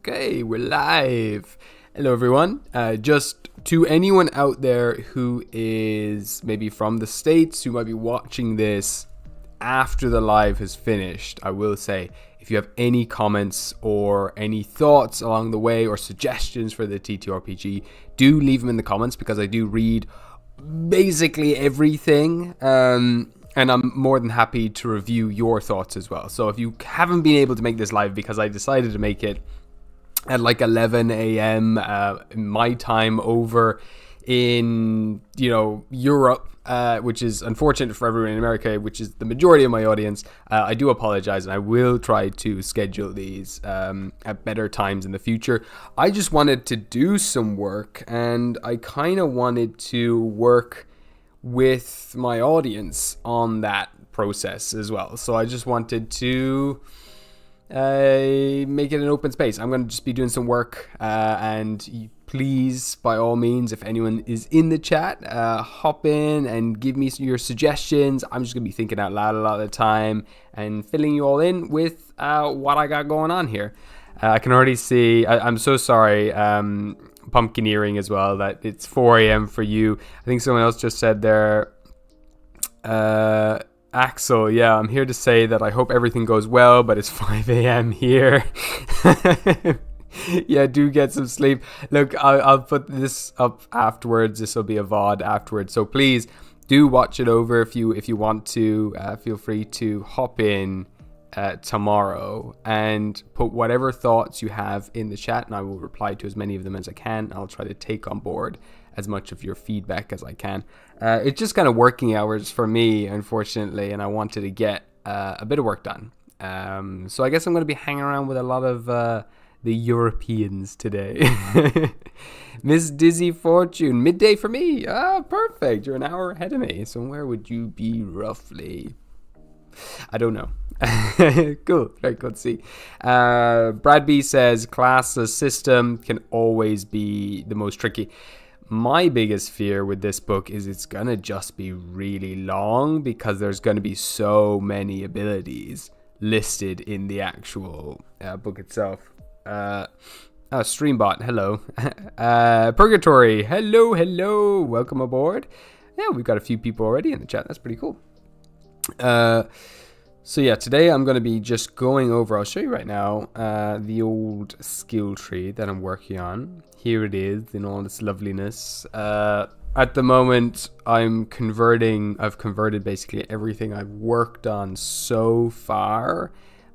Okay, we're live. Hello, everyone. Just to anyone out there who is maybe from the States, who might be watching this after the live has finished, I will say, if you have any comments or any thoughts along the way or suggestions for the TTRPG, do leave them in the comments because I do read basically everything. And I'm more than happy to review your thoughts as well. So if you haven't been able to make this live because I decided to make it at like 11 a.m. My time over in, Europe, which is unfortunate for everyone in America, which is the majority of my audience, I do apologize, and I will try to schedule these at better times in the future. I just wanted to do some work, and I kind of wanted to work with my audience on that process as well. So I just wanted to make it an open space. I'm going to just be doing some work, and please, by all means, if anyone is in the chat, hop in and give me your suggestions. I'm just going to be thinking out loud a lot of the time and filling you all in with what I got going on here. I can already see, I'm so sorry, Pumpkineering as well, that it's 4 a.m. for you. I think someone else just said there, Axel, yeah, I'm here to say that I hope everything goes well, but it's 5 a.m. here. Yeah, do get some sleep. Look, I'll put this up afterwards. This will be a VOD afterwards. So please do watch it over if you want to. Feel free to hop in tomorrow and put whatever thoughts you have in the chat, and I will reply to as many of them as I can. I'll try to take on board as much of your feedback as I can. It's just kind of working hours for me, unfortunately, and I wanted to get a bit of work done. So I guess I'm going to be hanging around with a lot of the Europeans today. Miss Dizzy Fortune, midday for me. Perfect. You're an hour ahead of me. So where would you be roughly? I don't know. Cool. Very good to see. Brad B says class system can always be the most tricky. My biggest fear with this book is it's gonna just be really long because there's gonna be so many abilities listed in the actual book itself. Streambot, hello. Purgatory, hello, welcome aboard. Yeah, we've got a few people already in the chat. That's pretty cool. So yeah, today I'm going to be just going over, I'll show you right now, the old skill tree that I'm working on. Here it is in all its loveliness. At the moment, I've converted basically everything I've worked on so far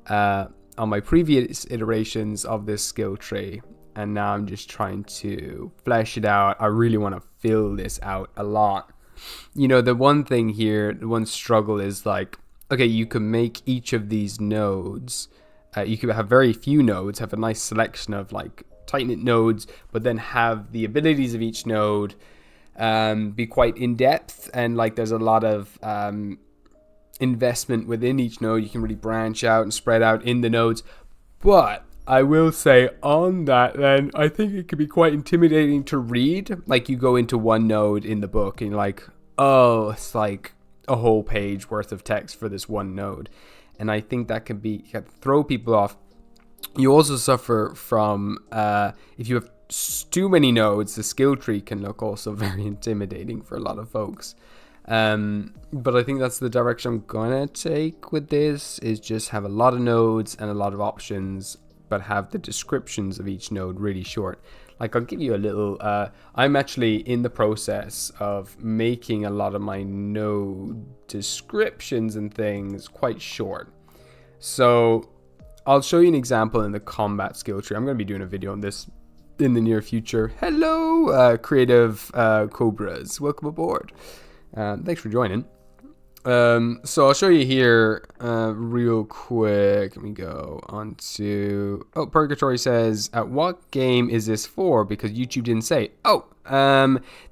on my previous iterations of this skill tree. And now I'm just trying to flesh it out. I really want to fill this out a lot. The one thing here, the one struggle is like, okay, you can make each of these nodes, you could have very few nodes, have a nice selection of like tight-knit nodes, but then have the abilities of each node be quite in-depth, and like there's a lot of investment within each node. You can really branch out and spread out in the nodes. But I will say on that then, I think it could be quite intimidating to read. Like you go into one node in the book and you're like, oh, it's like a whole page worth of text for this one node, and I think that can throw people off. You also suffer from if you have too many nodes, the skill tree can look also very intimidating for a lot of folks. But I think that's the direction I'm gonna take with this, is just have a lot of nodes and a lot of options, but have the descriptions of each node really short. Like I'll give you a little, I'm actually in the process of making a lot of my node descriptions and things quite short. So I'll show you an example in the combat skill tree. I'm going to be doing a video on this in the near future. Hello, creative Cobras. Welcome aboard. Thanks for joining. So I'll show you here real quick. Let me go on to... Oh, Purgatory says, what game is this for? Because YouTube didn't say. Oh,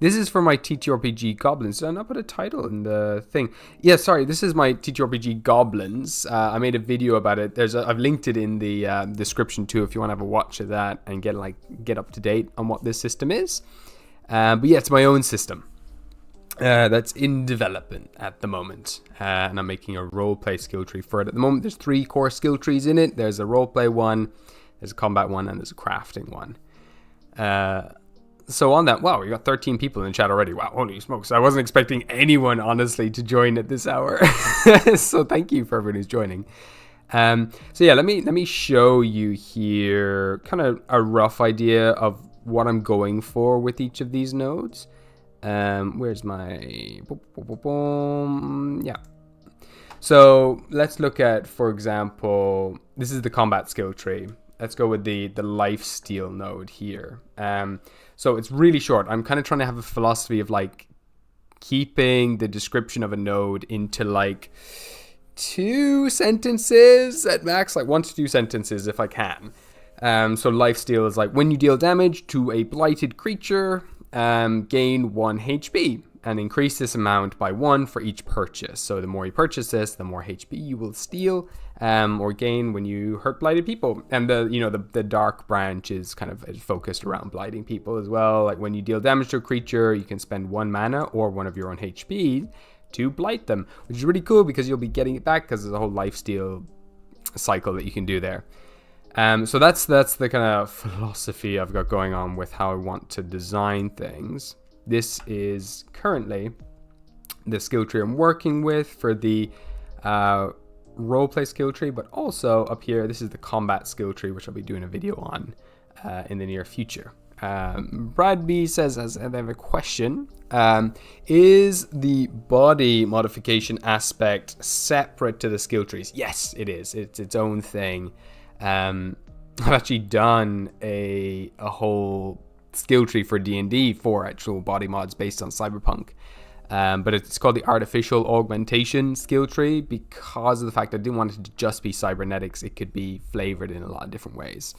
this is for my TTRPG Goblinz. Did I not put a title in the thing? Yeah, sorry. This is my TTRPG Goblinz. I made a video about it. I've linked it in the description too if you want to have a watch of that and get up to date on what this system is. But yeah, it's my own system. That's in development at the moment, and I'm making a roleplay skill tree for it. At the moment, there's 3 core skill trees in it. There's a roleplay one, There's a combat one and there's a crafting one. So on that, wow, we got 13 people in the chat already. Wow, holy smokes. I wasn't expecting anyone, honestly, to join at this hour. So thank you for everyone who's joining. So yeah, let me show you here kind of a rough idea of what I'm going for with each of these nodes. Where's my... Yeah. So let's look at, for example, this is the combat skill tree. Let's go with the lifesteal node here. So it's really short. I'm kind of trying to have a philosophy of like keeping the description of a node into like 2 sentences at max, like 1 to 2 sentences if I can. So lifesteal is like when you deal damage to a blighted creature, gain 1 HP and increase this amount by 1 for each purchase. So the more you purchase this, the more HP you will steal or gain when you hurt blighted people. And the dark branch is kind of focused around blighting people as well. Like when you deal damage to a creature, you can spend 1 mana or 1 of your own HP to blight them, which is really cool because you'll be getting it back because there's a whole lifesteal cycle that you can do there. So that's the kind of philosophy I've got going on with how I want to design things. This is currently the skill tree I'm working with for the roleplay skill tree, but also up here, this is the combat skill tree, which I'll be doing a video on in the near future. Brad B says, as I have a question, is the body modification aspect separate to the skill trees? Yes, it is. It's its own thing. I've actually done a whole skill tree for D&D for actual body mods based on Cyberpunk. But it's called the artificial augmentation skill tree because of the fact I didn't want it to just be cybernetics. It could be flavored in a lot of different ways.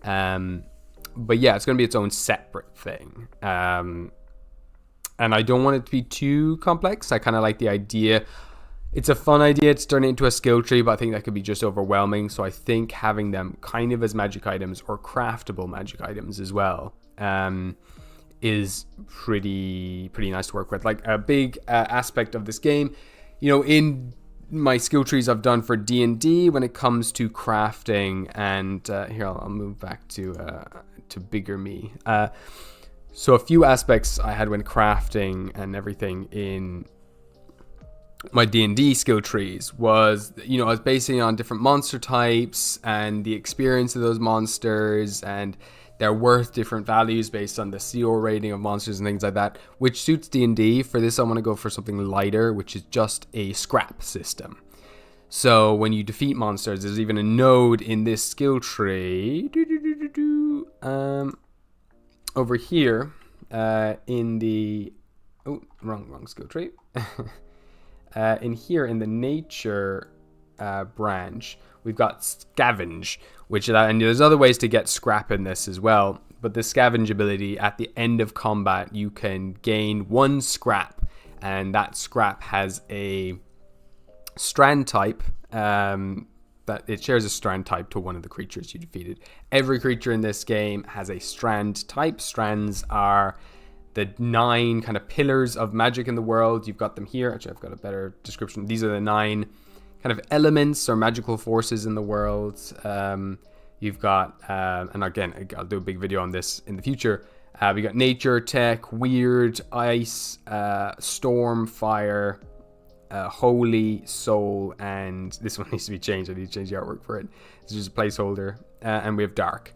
But yeah, it's going to be its own separate thing. And I don't want it to be too complex. I kind of like the idea. It's a fun idea to turn it into a skill tree, but I think that could be just overwhelming. So I think having them kind of as magic items or craftable magic items as well is pretty nice to work with. Like a big aspect of this game, in my skill trees I've done for D&D when it comes to crafting, and here I'll move back to bigger me. So a few aspects I had when crafting and everything in my D&D skill trees was, I was basing it on different monster types and the experience of those monsters, and they're worth different values based on the CO rating of monsters and things like that, which suits D&D. For this, I want to go for something lighter, which is just a scrap system. So when you defeat monsters, there's even a node in this skill tree over here in the wrong skill tree. In here in the nature branch, we've got scavenge, and there's other ways to get scrap in this as well. But the scavenge ability, at the end of combat, you can gain 1 scrap, and that scrap has a strand type. That it shares a strand type to one of the creatures you defeated. Every creature in this game has a strand type. Strands are the 9 kind of pillars of magic in the world. You've got them here. Actually, I've got a better description. These are the 9 kind of elements or magical forces in the world. You've got, and again, I'll do a big video on this in the future. We got nature, tech, weird, ice, storm, fire, holy, soul, and this one needs to be changed. I need to change the artwork for it. It's just a placeholder. And we have dark.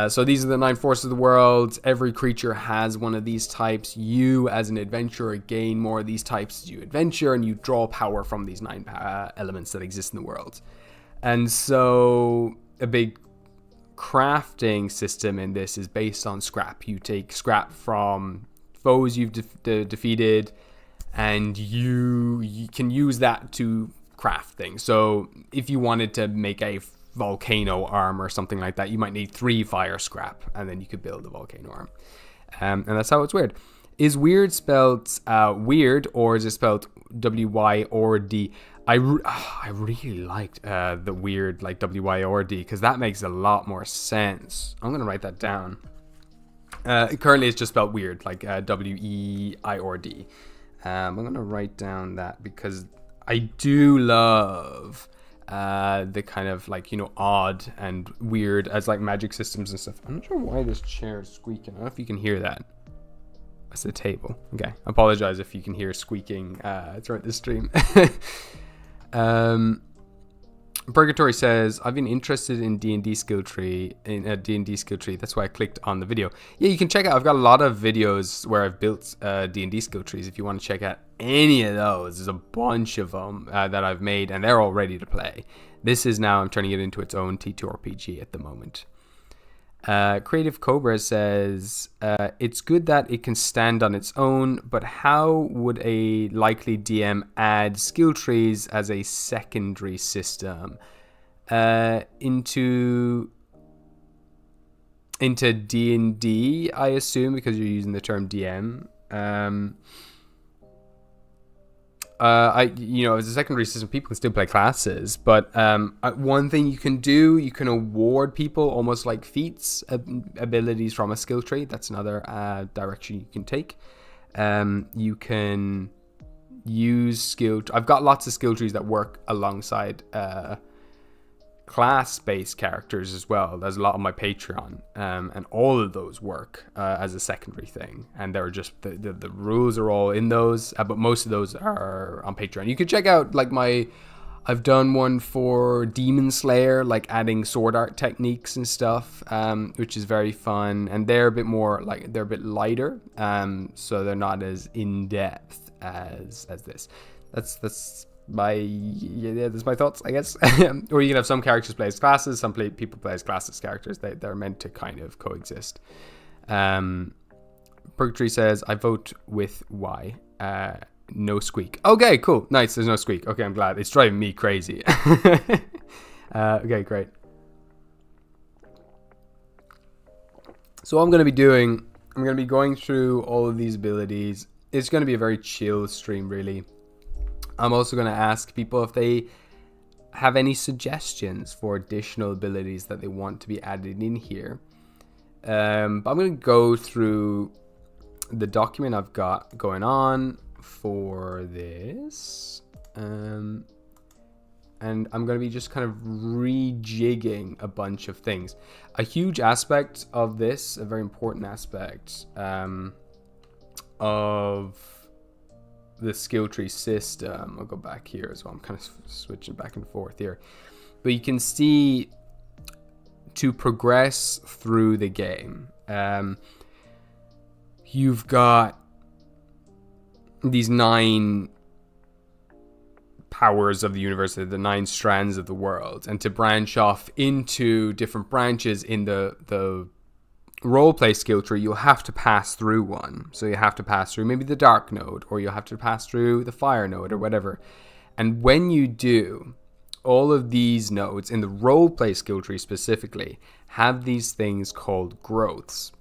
So these are the 9 forces of the world. Every creature has one of these types. You, as an adventurer, gain more of these types as you adventure, and you draw power from these 9 elements that exist in the world. And so a big crafting system in this is based on scrap. You take scrap from foes you've defeated, and you can use that to craft things. So if you wanted to make a volcano arm or something like that, you might need 3 fire scrap, and then you could build a volcano arm. And that's how it's weird. Is weird spelled weird, or is it spelled W-Y or D? I really liked the weird, like W-Y or D, because that makes a lot more sense. I'm going to write that down. Currently it's just spelled weird, like W-E-I or D. I'm going to write down that because I do love the kind of like, you know, odd and weird as like magic systems and stuff. I'm not sure why this chair is squeaking. I don't know if you can hear that. That's the table. Okay, I apologize if you can hear squeaking throughout the stream. Purgatory says, I've been interested in D&D skill tree, D&D skill tree. That's why I clicked on the video. Yeah, you can check out. I've got a lot of videos where I've built D&D skill trees. If you want to check out any of those, there's a bunch of them that I've made, and they're all ready to play. This is now, I'm turning it into its own TTRPG at the moment. Creative Cobra says, it's good that it can stand on its own, but how would a likely DM add skill trees as a secondary system into D&D, I assume, because you're using the term DM. As a secondary system, people can still play classes, but one thing you can do, you can award people almost like feats, abilities from a skill tree. That's another direction you can take. You can use I've got lots of skill trees that work alongside class-based characters as well. There's a lot on my Patreon, and all of those work as a secondary thing, and they're just the rules are all in those, but most of those are on Patreon. You can check out like I've done one for Demon Slayer, like adding sword art techniques and stuff, which is very fun, and they're a bit more like, they're a bit lighter, so they're not as in depth as this. That's my thoughts, I guess. Or you can have some characters play as classes, some people play as classes characters. They're meant to kind of coexist. Purgatory says, I vote with Y. No squeak. Okay, cool, nice. There's no squeak. Okay, I'm glad. It's driving me crazy. Okay, great. So what I'm going to be doing, I'm going to be going through all of these abilities. It's going to be a very chill stream, really. I'm also going to ask people if they have any suggestions for additional abilities that they want to be added in here. But I'm going to go through the document I've got going on for this. And I'm going to be just kind of rejigging a bunch of things. A huge aspect of this, a very important aspect of the skill tree system. I'll go back here as well. I'm kind of switching back and forth here, but you can see to progress through the game, you've got these 9 powers of the universe, the 9 strands of the world, and to branch off into different branches in the roleplay skill tree, you'll have to pass through one. So you have to pass through maybe the dark node, or you'll have to pass through the fire node, or whatever. And when you do, all of these nodes in the roleplay skill tree specifically have these things called growths.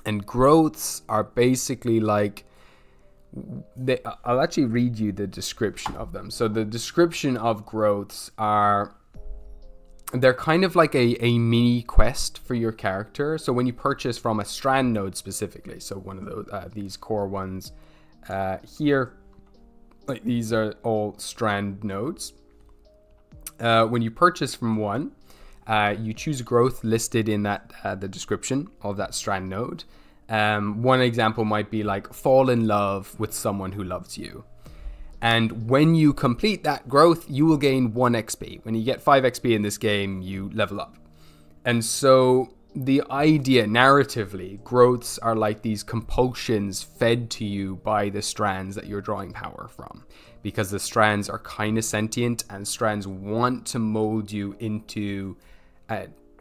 And growths are basically like, I'll actually read you the description of them. So the description of growths are, they're kind of like a mini quest for your character. So when you purchase from a strand node specifically, so one of those these core ones here, like these are all strand nodes. When you purchase from one, you choose a growth listed in that the description of that strand node. One example might be like fall in love with someone who loves you. And when you complete that growth, you will gain 1 XP. When you get 5 XP in this game, you level up. And so the idea, narratively, growths are like these compulsions fed to you by the strands that you're drawing power from. Because the strands are kind of sentient, and strands want to mold you into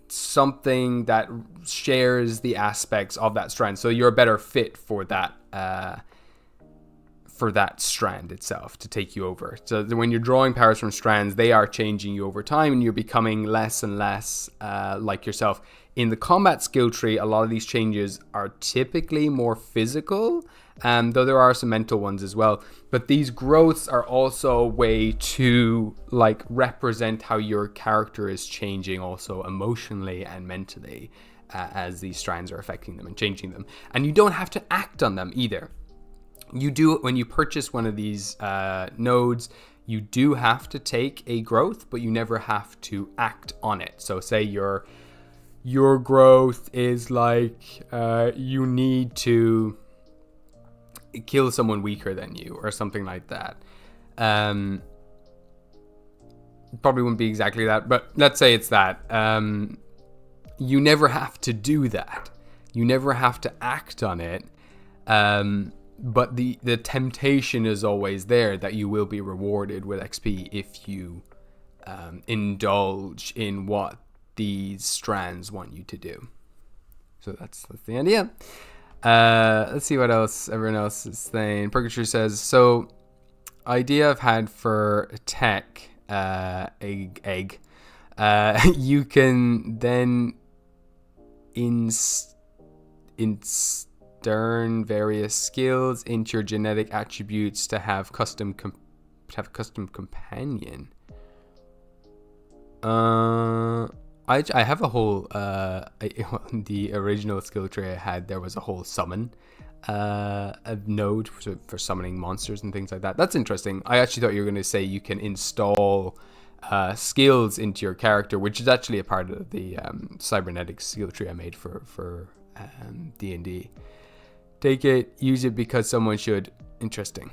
something that shares the aspects of that strand. So you're a better fit for that strand itself to take you over. So when you're drawing powers from strands, they are changing you over time, and you're becoming less and less like yourself. In the combat skill tree, a lot of these changes are typically more physical, though there are some mental ones as well. But these growths are also a way to like represent how your character is changing also emotionally and mentally as these strands are affecting them and changing them. And you don't have to act on them either. You do it when you purchase one of these nodes. you do have to take a growth, but you never have to act on it. So say your growth is like you need to kill someone weaker than you or something like that. Probably wouldn't be exactly that, but let's say it's that. You never have to do that. You never have to act on it. But the temptation is always there that you will be rewarded with XP if you indulge in what these strands want you to do. So that's the idea. Let's see what else everyone else is saying. Purgatory says, so idea I've had for tech egg. You can then insturn various skills into your genetic attributes to have custom companion. I have a whole the original skill tree I had, there was a whole summon a node for summoning monsters and things like that. That's interesting. I actually thought you were going to say you can install skills into your character, which is actually a part of the cybernetic skill tree I made for D&D. Take it, use it because someone should. Interesting.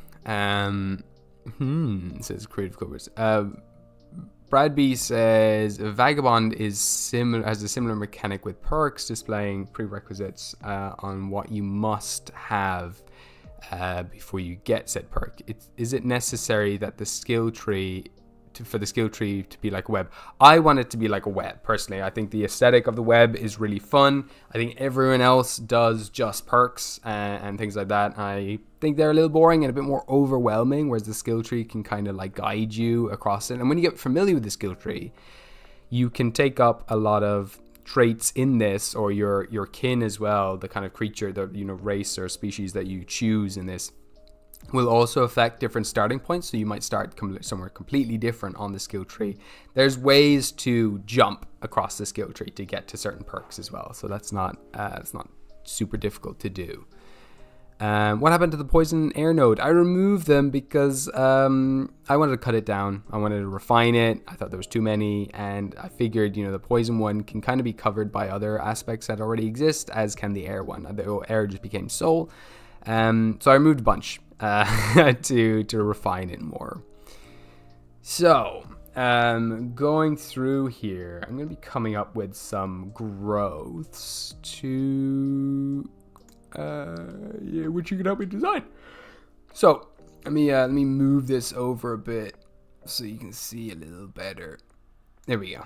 Says Creative Covers. Brad B says Vagabond has a similar mechanic with perks, displaying prerequisites on what you must have before you get said perk. Is it necessary that the skill tree for the skill tree to be like a web? I want it to be like a web, personally. I think the aesthetic of the web is really fun. I think everyone else does just perks and things like that. I think they're a little boring and a bit more overwhelming, whereas the skill tree can kind of like guide you across it. And when you get familiar with the skill tree, you can take up a lot of traits in this, or your kin as well, the kind of creature, the race or species that you choose in this will also affect different starting points. So you might start somewhere completely different on the skill tree. There's ways to jump across the skill tree to get to certain perks as well. So that's not it's not super difficult to do. What happened to the poison air node? I removed them because I wanted to cut it down. I wanted to refine it. I thought there was too many, and I figured the poison one can kind of be covered by other aspects that already exist, as can the air one. The air just became soul. So I removed a bunch to refine it more. So going through here, I'm going to be coming up with some growths to which you can help me design. So let me move this over a bit so you can see a little better. There we go.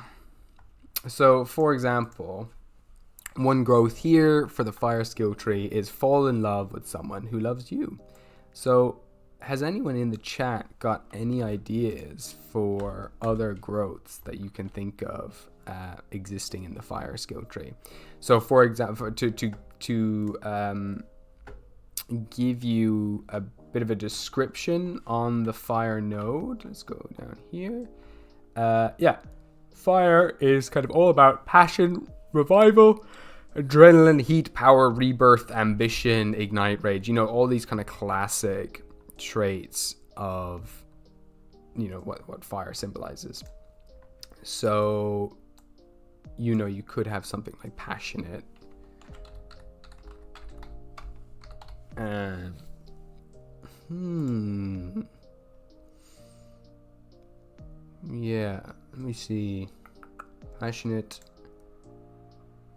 So for example, one growth here for the fire skill tree is fall in love with someone who loves you. So has anyone in the chat got any ideas for other growths that you can think of existing in the fire skill tree? So for example, to give you a bit of a description on the fire node, let's go down here. Fire is kind of all about passion, revival, adrenaline, heat, power, rebirth, ambition, ignite, rage. All these kind of classic traits of what fire symbolizes. So you could have something like passionate. Yeah, let me see. Passionate.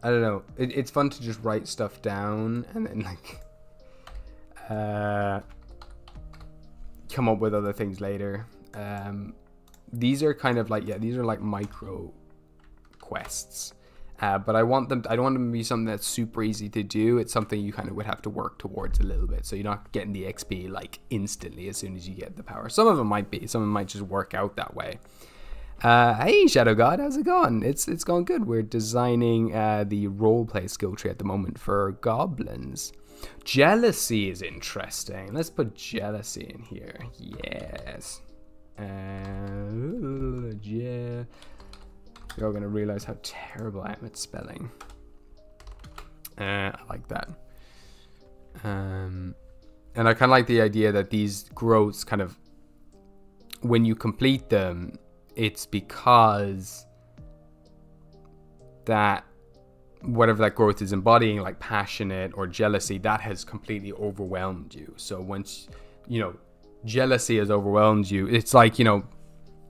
I don't know. It's fun to just write stuff down and then come up with other things later. These are kind of these are like micro quests. But I don't want them to be something that's super easy to do. It's something you kind of would have to work towards a little bit. So you're not getting the XP like instantly as soon as you get the power. Some of them might be. Some of them might just work out that way. Hey Shadow God, how's it going? It's going good. We're designing the roleplay skill tree at the moment for Goblinz. Jealousy is interesting. Let's put jealousy in here. Yes. You're all going to realize how terrible I am at spelling. I like that. And I kind of like the idea that these growths kind of when you complete them, it's because that whatever that growth is embodying, like passionate or jealousy, that has completely overwhelmed you. So once, you know, jealousy has overwhelmed you, it's like, you know,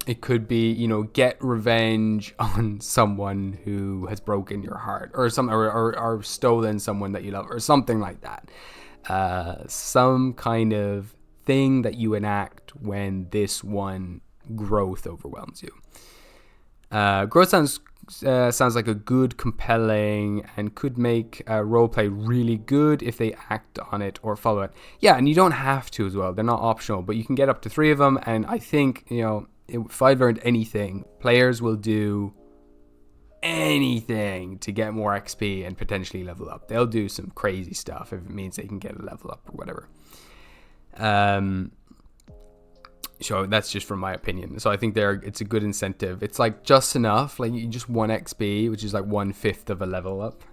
it could be, you know, get revenge on someone who has broken your heart, or some, or stolen someone that you love, or something like that. Some kind of thing that you enact when this one growth overwhelms you. Growth sounds like a good, compelling, and could make roleplay really good if they act on it or follow it. Yeah, and you don't have to as well. They're not optional, but you can get up to 3 of them. And I think, you know, if I've learned anything, players will do anything to get more XP and potentially level up. They'll do some crazy stuff if it means they can get a level up or whatever. So that's just from my opinion. So I think it's a good incentive. It's like just enough, like you just 1 XP, which is like 1/5 of a level up,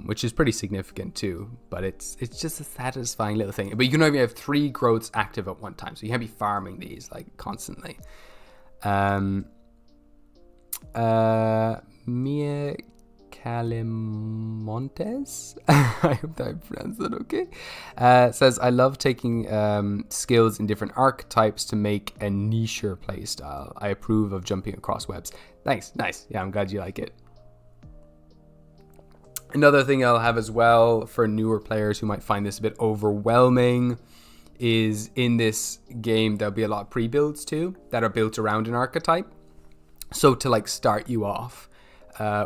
which is pretty significant too. But it's just a satisfying little thing. But you can only have 3 growths active at one time, so you can't be farming these like constantly. Mia Calimontes, I hope that I pronounced that okay, says, I love taking skills in different archetypes to make a nicher playstyle. I approve of jumping across webs. Thanks, nice. Yeah, I'm glad you like it. Another thing I'll have as well for newer players who might find this a bit overwhelming is in this game there'll be a lot of pre-builds too that are built around an archetype. So to like start you off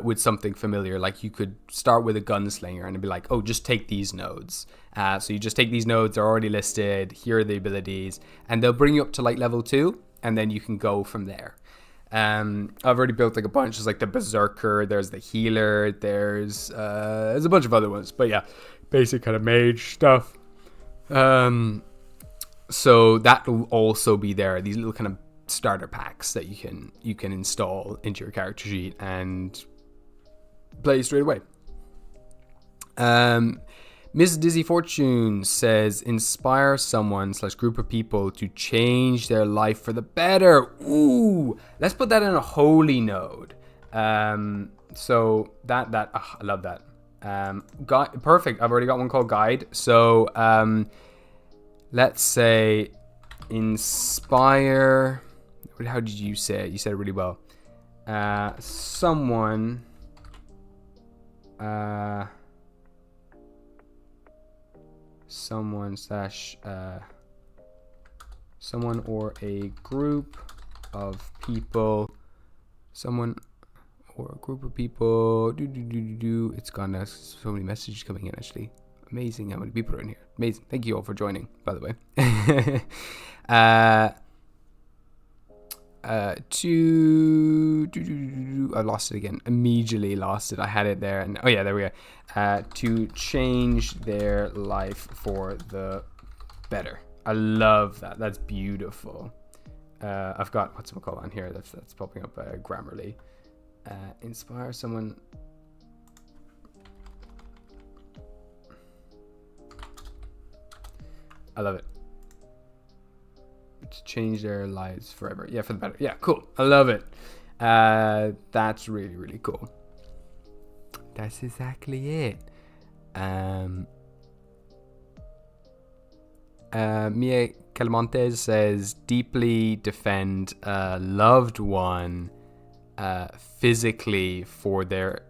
with something familiar, like you could start with a gunslinger and it'd be like, oh, just take these nodes. So you just take these nodes, they're already listed, here are the abilities, and they'll bring you up to like level 2, and then you can go from there. I've already built like a bunch. There's like the berserker, there's the healer, there's a bunch of other ones, but yeah, basic kind of mage stuff. So that will also be there, these little kind of starter packs that you can install into your character sheet and play straight away. Miss Dizzy Fortune says, inspire someone / group of people to change their life for the better. Ooh, let's put that in a holy node. So that I love that. Perfect. I've already got one called guide. So let's say inspire. How did you say it? You said it really well. Someone or a group of people. Someone or a group of people. It's gone now. So many messages coming in actually. Amazing how many people are in here. Amazing. Thank you all for joining, by the way. I lost it again. Immediately lost it. I had it there, and oh yeah, there we go. To change their life for the better. I love that. That's beautiful. I've got what's it called on here. That's popping up Grammarly. Inspire someone. I love it. To change their lives forever. Yeah, for the better. Yeah, cool. I love it. That's really, really cool. That's exactly it. Mia Calmontes says, deeply defend a loved one physically for their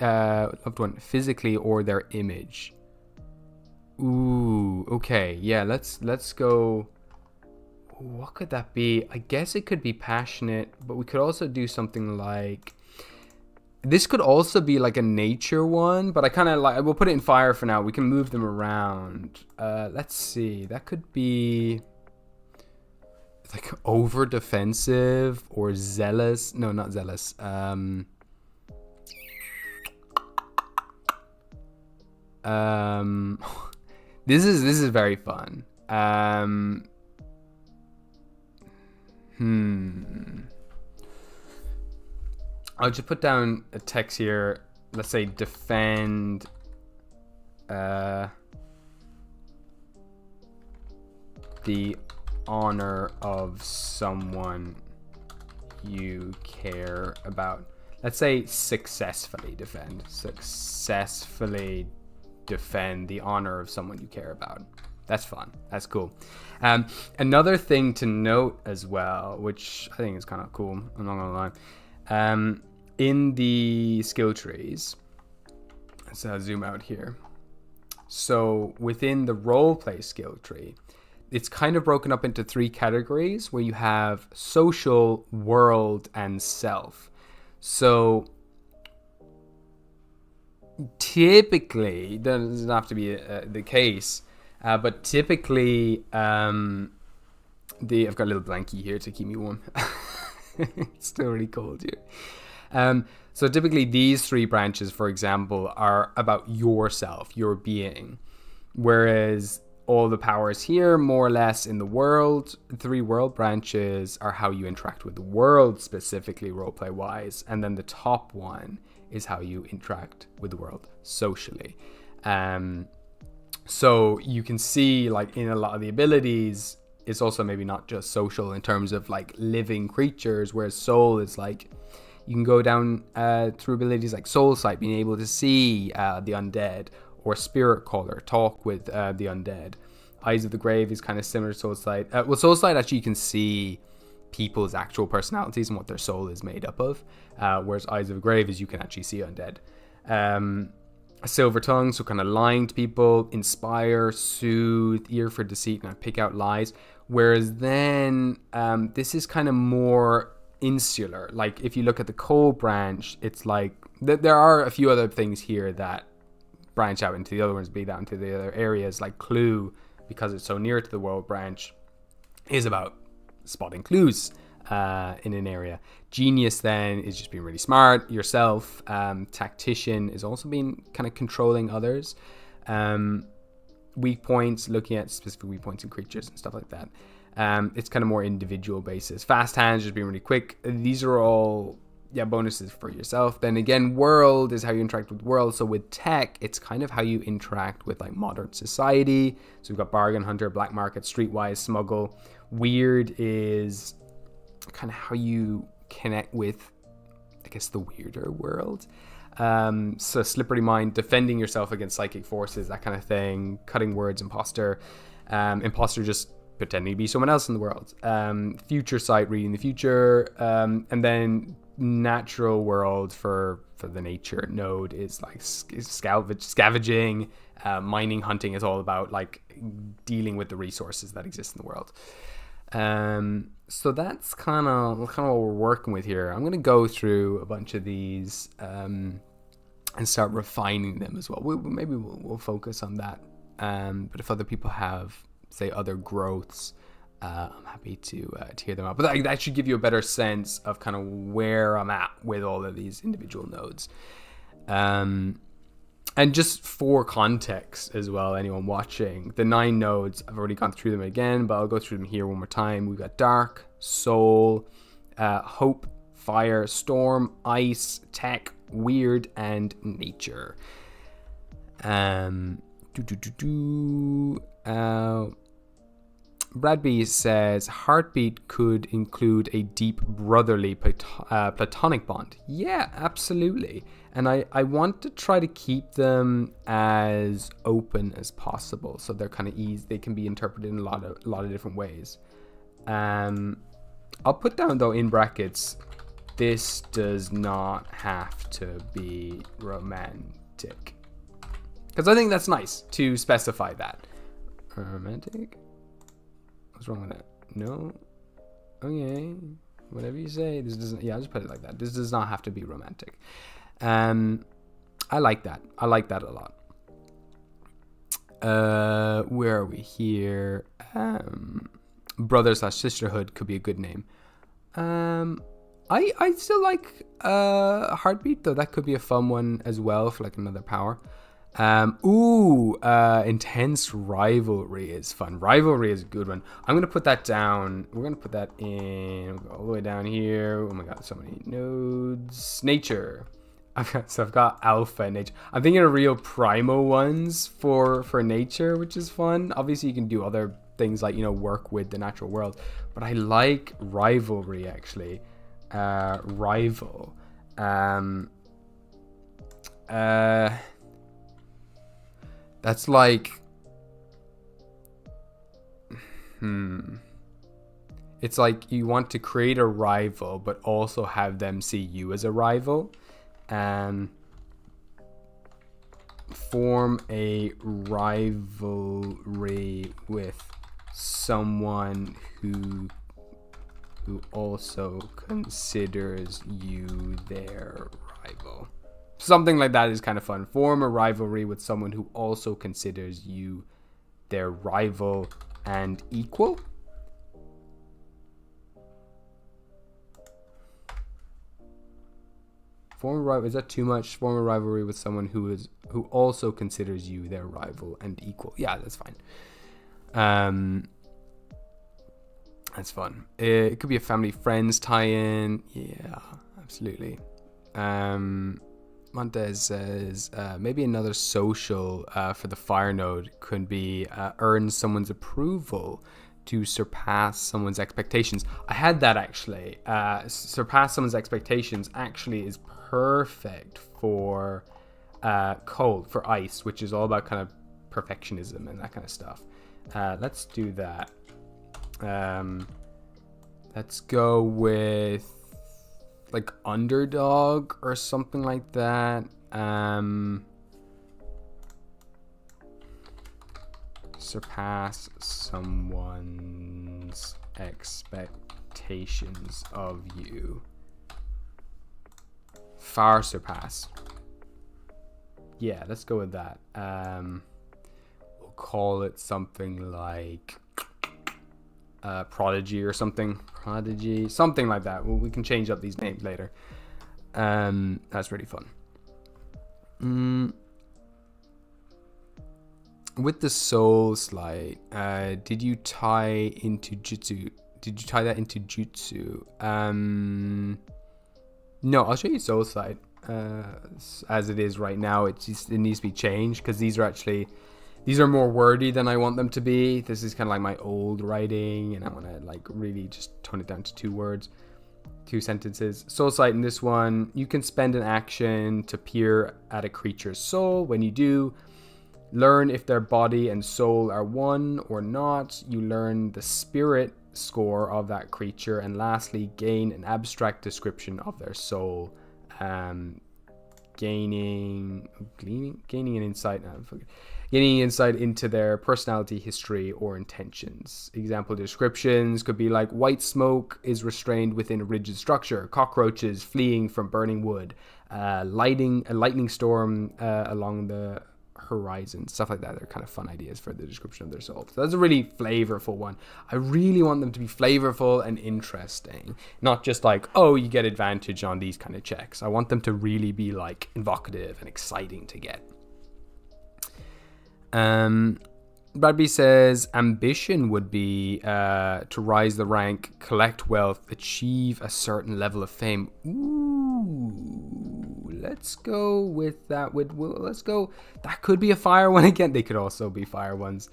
loved one physically or their image. Ooh, okay. Yeah, let's go. What could that be? I guess it could be passionate, but we could also do something like, this could also be like a nature one, but I kind of like, we'll put it in fire for now. We can move them around. Let's see. That could be like over defensive or zealous. No, not zealous. This is very fun. I'll just put down a text here. Let's say defend the honor of someone you care about. Let's say successfully defend. Successfully defend the honor of someone you care about. That's fun. That's cool. Another thing to note as well, which I think is kind of cool, I'm not gonna lie, in the skill trees, let's zoom out here. So within the roleplay skill tree, it's kind of broken up into 3 categories where you have social, world, and self. So typically, that doesn't have to be the case, but typically, I've got a little blankie here to keep me warm. It's still really cold here. So typically these 3 branches, for example, are about yourself, your being. Whereas all the powers here, more or less in the world, 3 world branches are how you interact with the world, specifically roleplay wise. And then the top one is how you interact with the world socially. So you can see, like, in a lot of the abilities, it's also maybe not just social in terms of like living creatures, whereas soul is like, you can go down through abilities like soul sight, being able to see the undead, or spirit caller, talk with the undead. Eyes of the grave is kind of similar to soul sight. Well, soul sight actually you can see people's actual personalities and what their soul is made up of, whereas eyes of the grave is you can actually see undead. A silver tongue, so kind of lying to people. Inspire, soothe, ear for deceit, and pick out lies. Whereas then this is kind of more insular. Like if you look at the coal branch, it's like there are a few other things here that branch out into the other ones, bleed out into the other areas. Like clue, because it's so near to the world branch, is about spotting clues in an area. Genius then is just being really smart yourself. Tactician is also being kind of controlling others. Weak points, looking at specific weak points in creatures and stuff like that. It's kind of more individual basis. Fast hands, just being really quick. These are all bonuses for yourself. Then again, world is how you interact with the world. So with tech, it's kind of how you interact with like modern society. So we've got bargain hunter, black market, streetwise, smuggle. Weird is kind of how you connect with, I guess, the weirder world. So slippery mind, defending yourself against psychic forces, that kind of thing. Cutting words, imposter. Imposter, just pretending to be someone else in the world. Future sight, reading the future. And then natural world for the nature node is like scavenging. Mining, hunting is all about like dealing with the resources that exist in the world. So that's kind of what we're working with here. I'm going to go through a bunch of these and start refining them as well. Maybe we'll focus on that. But if other people have, say, other growths, I'm happy to hear them out. But that should give you a better sense of kind of where I'm at with all of these individual nodes. And just for context as well, anyone watching, the 9 nodes, I've already gone through them again, but I'll go through them here one more time. We've got dark, soul, hope, fire, storm, ice, tech, weird, and nature. Brad B says, heartbeat could include a deep brotherly platonic bond. Yeah, absolutely. And I want to try to keep them as open as possible, so they're kind of easy. They can be interpreted in a lot of different ways. I'll put down though in brackets, this does not have to be romantic, because I think that's nice to specify that. Romantic? What's wrong with that? No? Okay. Whatever you say. This doesn't... Yeah, I'll just put it like that. This does not have to be romantic. I like that. I like that a lot. Where are we here? Brother/sisterhood could be a good name. I still like Heartbeat, though. That could be a fun one as well for like another power. Intense rivalry is fun. Rivalry is a good one. I'm gonna put that down. We're gonna put that in. We'll go all the way down here. Oh my god, so many nodes. Nature. I've got alpha and nature. I'm thinking of real primo ones for nature, which is fun. Obviously, you can do other things like, you know, work with the natural world. But I like rivalry, actually. Rival. That's like... It's like you want to create a rival, but also have them see you as a rival. Form a rivalry with someone who also considers you their rival. Something like that is kind of fun. Form a rivalry with someone who also considers you their rival and equal. Form a rival, is that too much? Form a rivalry with someone who also considers you their rival and equal. Yeah, that's fine. That's fun. It could be a family friends tie-in. Yeah, absolutely. Montez says maybe another social for the fire node could be earn someone's approval to surpass someone's expectations. I had that actually. Surpass someone's expectations actually is perfect for cold, for ice, which is all about kind of perfectionism and that kind of stuff. Let's do that. Let's go with like underdog or something like that. Surpass someone's expectations of you. Far surpass. Yeah, let's go with that. We'll call it something like prodigy or something. Prodigy, something like that. Well, we can change up these names later. That's really fun. With the soul slide, did you tie into jutsu? Did you tie that into jutsu? No, I'll show you soul slide as it is right now. It needs to be changed because these are more wordy than I want them to be. This is kind of like my old writing, and I want to like really just tone it down to 2 words, 2 sentences. Soul sight in this one, you can spend an action to peer at a creature's soul. When you do, learn if their body and soul are one or not. You learn the spirit score of that creature, and lastly, gain an abstract description of their soul. Gaining an insight. Gaining insight into their personality, history, or intentions. Example descriptions could be like white smoke is restrained within a rigid structure, cockroaches fleeing from burning wood, a lightning storm along the horizon, stuff like that. They're kind of fun ideas for the description of their soul. So that's a really flavorful one. I really want them to be flavorful and interesting, not just like, oh, you get advantage on these kind of checks. I want them to really be like evocative and exciting to get. Bradby says ambition would be to rise the rank, collect wealth, achieve a certain level of fame. Ooh, let's go with that. Let's go. That could be a fire one again. They could also be fire ones.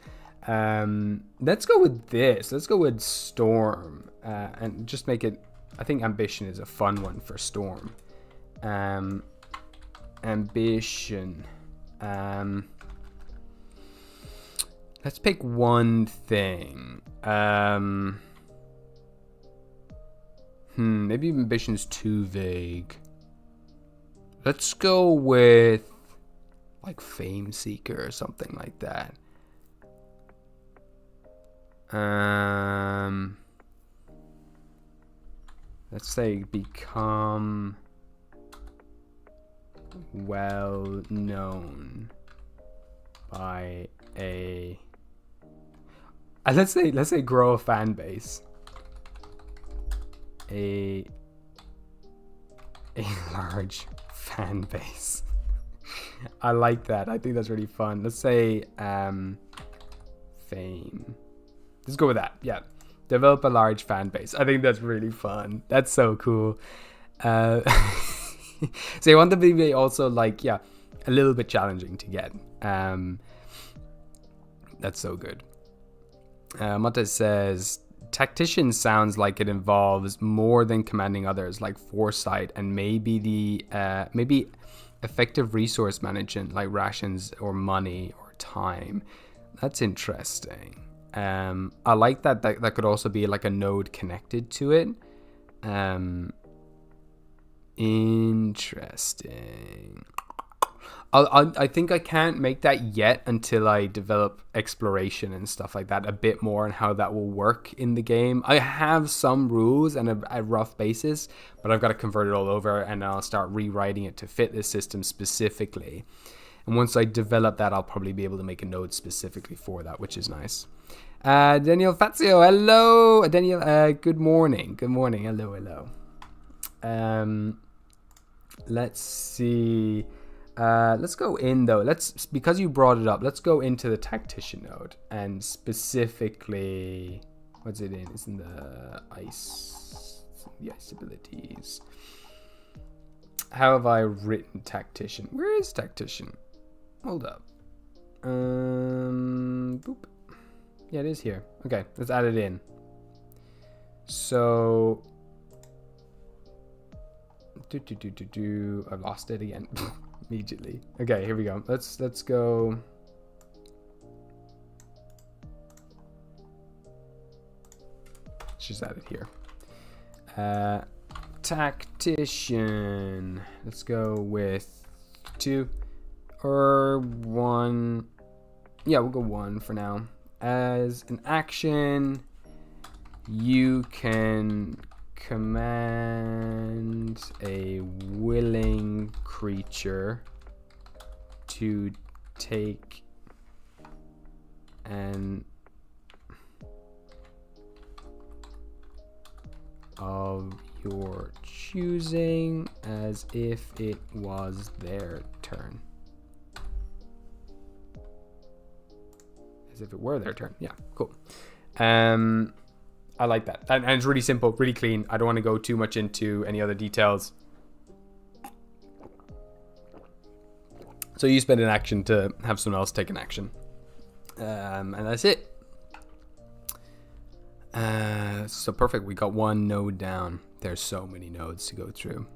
Let's go with this. Let's go with storm and just make it. I think ambition is a fun one for storm. Ambition. Let's pick one thing. Maybe ambition's too vague. Let's go with like fame seeker or something like that. Let's say become well known by a let's say grow a fan base. A large fan base. I like that. I think that's really fun. Let's say fame. Let's go with that. Yeah. Develop a large fan base. I think that's really fun. That's so cool. So you want them to be also like, yeah, a little bit challenging to get. That's so good. Mata says, tactician sounds like it involves more than commanding others, like foresight and maybe maybe effective resource management, like rations or money or time. That's interesting. I like that could also be like a node connected to it. Interesting. I think I can't make that yet until I develop exploration and stuff like that a bit more and how that will work in the game. I have some rules and a rough basis, but I've got to convert it all over and I'll start rewriting it to fit this system specifically. And once I develop that, I'll probably be able to make a node specifically for that, which is nice. Daniel Fazio, hello. Daniel, good morning. Good morning. Hello. Let's see. Let's go in though. Because you brought it up, let's go into the tactician node and specifically, what's it in? It's in the ice abilities. How have I written tactician? Where is tactician? Hold up. Boop. Yeah, it is here. Okay, let's add it in. So, I've lost it again. Immediately. Okay, here we go. Let's go. Let's just add it here. Tactician. Let's go with 2 or 1. Yeah, we'll go 1 for now. As an action, you can command a willing creature to take an of your choosing as if it was their turn. As if it were their turn. Yeah, cool. I like that. And it's really simple, really clean. I don't want to go too much into any other details. So you spend an action to have someone else take an action. And that's it. So perfect. We got 1 node down. There's so many nodes to go through.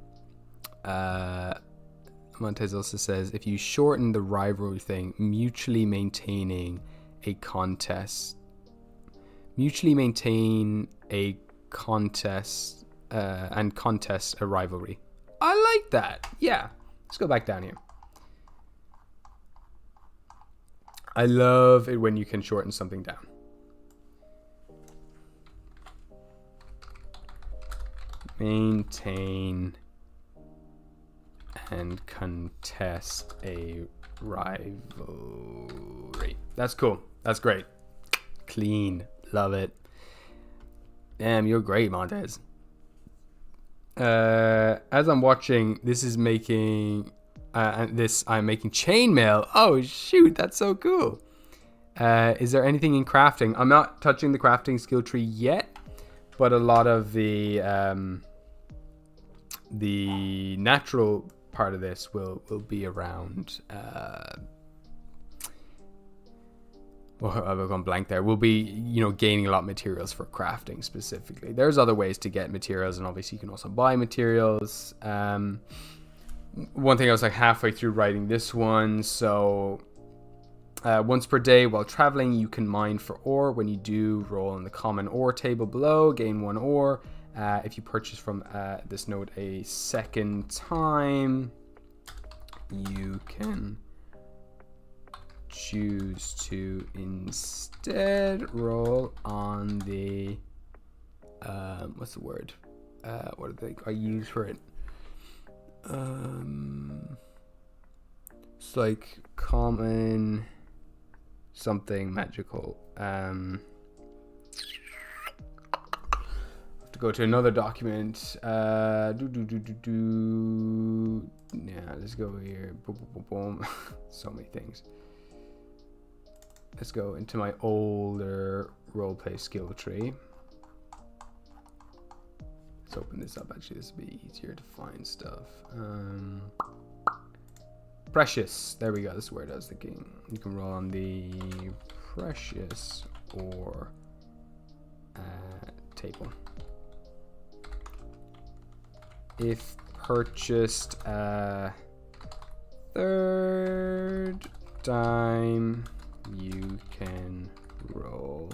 Montez also says, if you shorten the rivalry thing, mutually maintain a contest and contest a rivalry. I like that. Yeah. Let's go back down here. I love it when you can shorten something down. Maintain and contest a rivalry. That's cool. That's great. Clean. Love it. Damn, you're great, Montez. As I'm watching, this is making I'm making chainmail. Oh shoot, that's so cool. Is there anything in crafting? I'm not touching the crafting skill tree yet, but a lot of the natural part of this will be around. I've gone blank there. We'll be, gaining a lot of materials for crafting specifically. There's other ways to get materials, and obviously you can also buy materials. One thing, I was like halfway through writing this one. So once per day while traveling, you can mine for ore. When you do, roll in the common ore table below, gain 1 ore. If you purchase from this node a second time, you can choose to instead roll on the what's the word? What do I use for it? It's like common something magical. Have to go to another document. Yeah, let's go here. Boom, boom, boom, boom. So many things. Let's go into my older roleplay skill tree. Let's open this up. Actually, this will be easier to find stuff. Precious. There we go. This is where it does the game. You can roll on the precious or table. If purchased third time, you can roll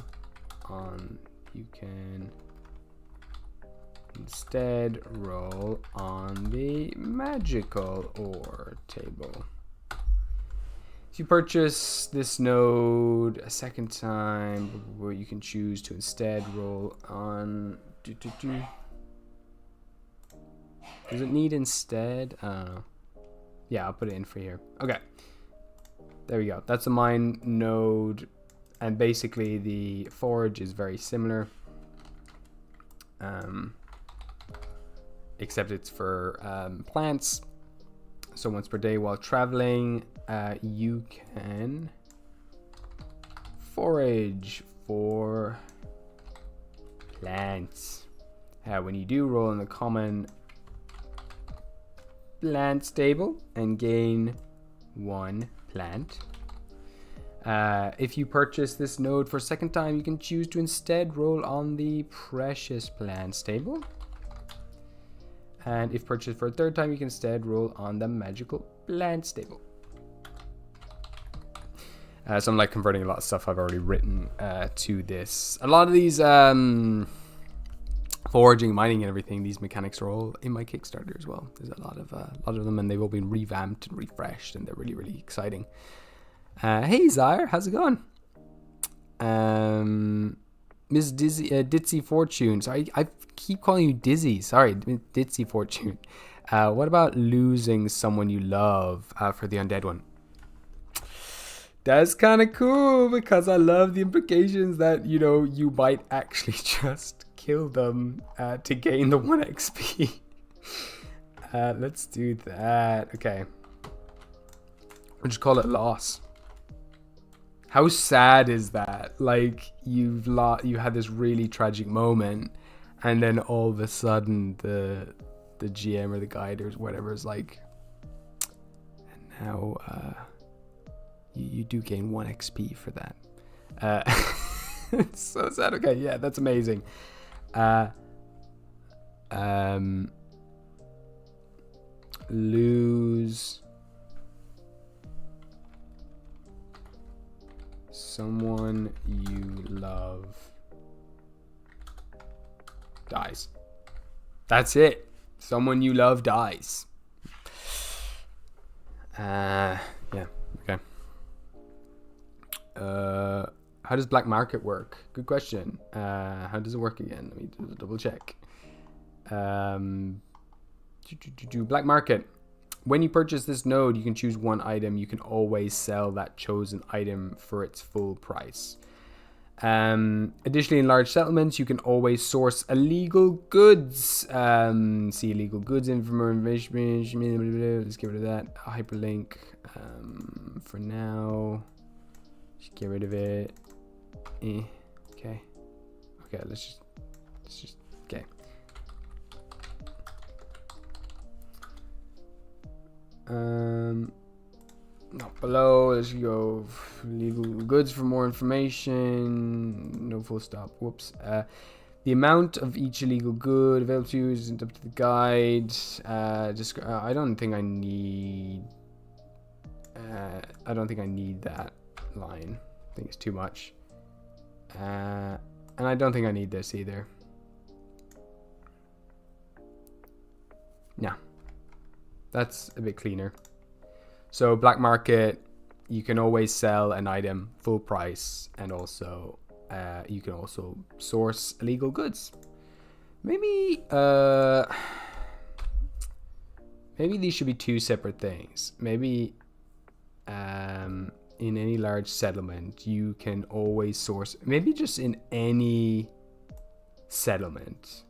on. You can instead roll on the magical ore table. If you purchase this node a second time, where you can choose to instead roll on. Does it need instead? I don't know. Yeah, I'll put it in for here. Okay. There we go. That's a mine node. And basically the forage is very similar. Except it's for plants. So once per day while traveling, you can forage for plants. When you do roll in the common plants table and gain 1 plant. If you purchase this node for a second time, you can choose to instead roll on the precious plants table. And if purchased for a third time, you can instead roll on the magical plants table. So I'm like converting a lot of stuff I've already written to this. A lot of these foraging, mining, and everything, these mechanics are all in my Kickstarter as well. There's a lot of them, and they've all been revamped and refreshed, and they're really, really exciting. Hey Zyre, how's it going? Miss Ditzy Fortune. Sorry, I keep calling you Dizzy. Sorry, Ditzy Fortune. What about losing someone you love for the undead one? That's kind of cool because I love the implications that, you know, you might actually just kill them to gain the 1 XP. Let's do that. Okay. We'll just call it loss. How sad is that? Like, you had this really tragic moment, and then all of a sudden the GM or the guide or whatever is like, and now you do gain 1 XP for that. It's so sad. Okay, yeah, that's amazing. Lose someone you love dies. That's it. Someone you love dies. Yeah, okay. How does black market work? Good question. How does it work again? Let me double check. Black market. When you purchase this node, you can choose 1 item. You can always sell that chosen item for its full price. Additionally, in large settlements, you can always source illegal goods. See illegal goods information. Let's get rid of that. Hyperlink. For now, just get rid of it. Okay. Okay. Let's just. Okay. Not below. Let's go legal goods for more information. No full stop. Whoops. The amount of each illegal good available to you isn't up to the guide. I don't think I need. I don't think I need that line. I think it's too much. And I don't think I need this either. No. That's a bit cleaner. So black market, you can always sell an item full price, and also you can also source illegal goods. Maybe these should be 2 separate things. Maybe in any large settlement, you can always source. Maybe just in any settlement.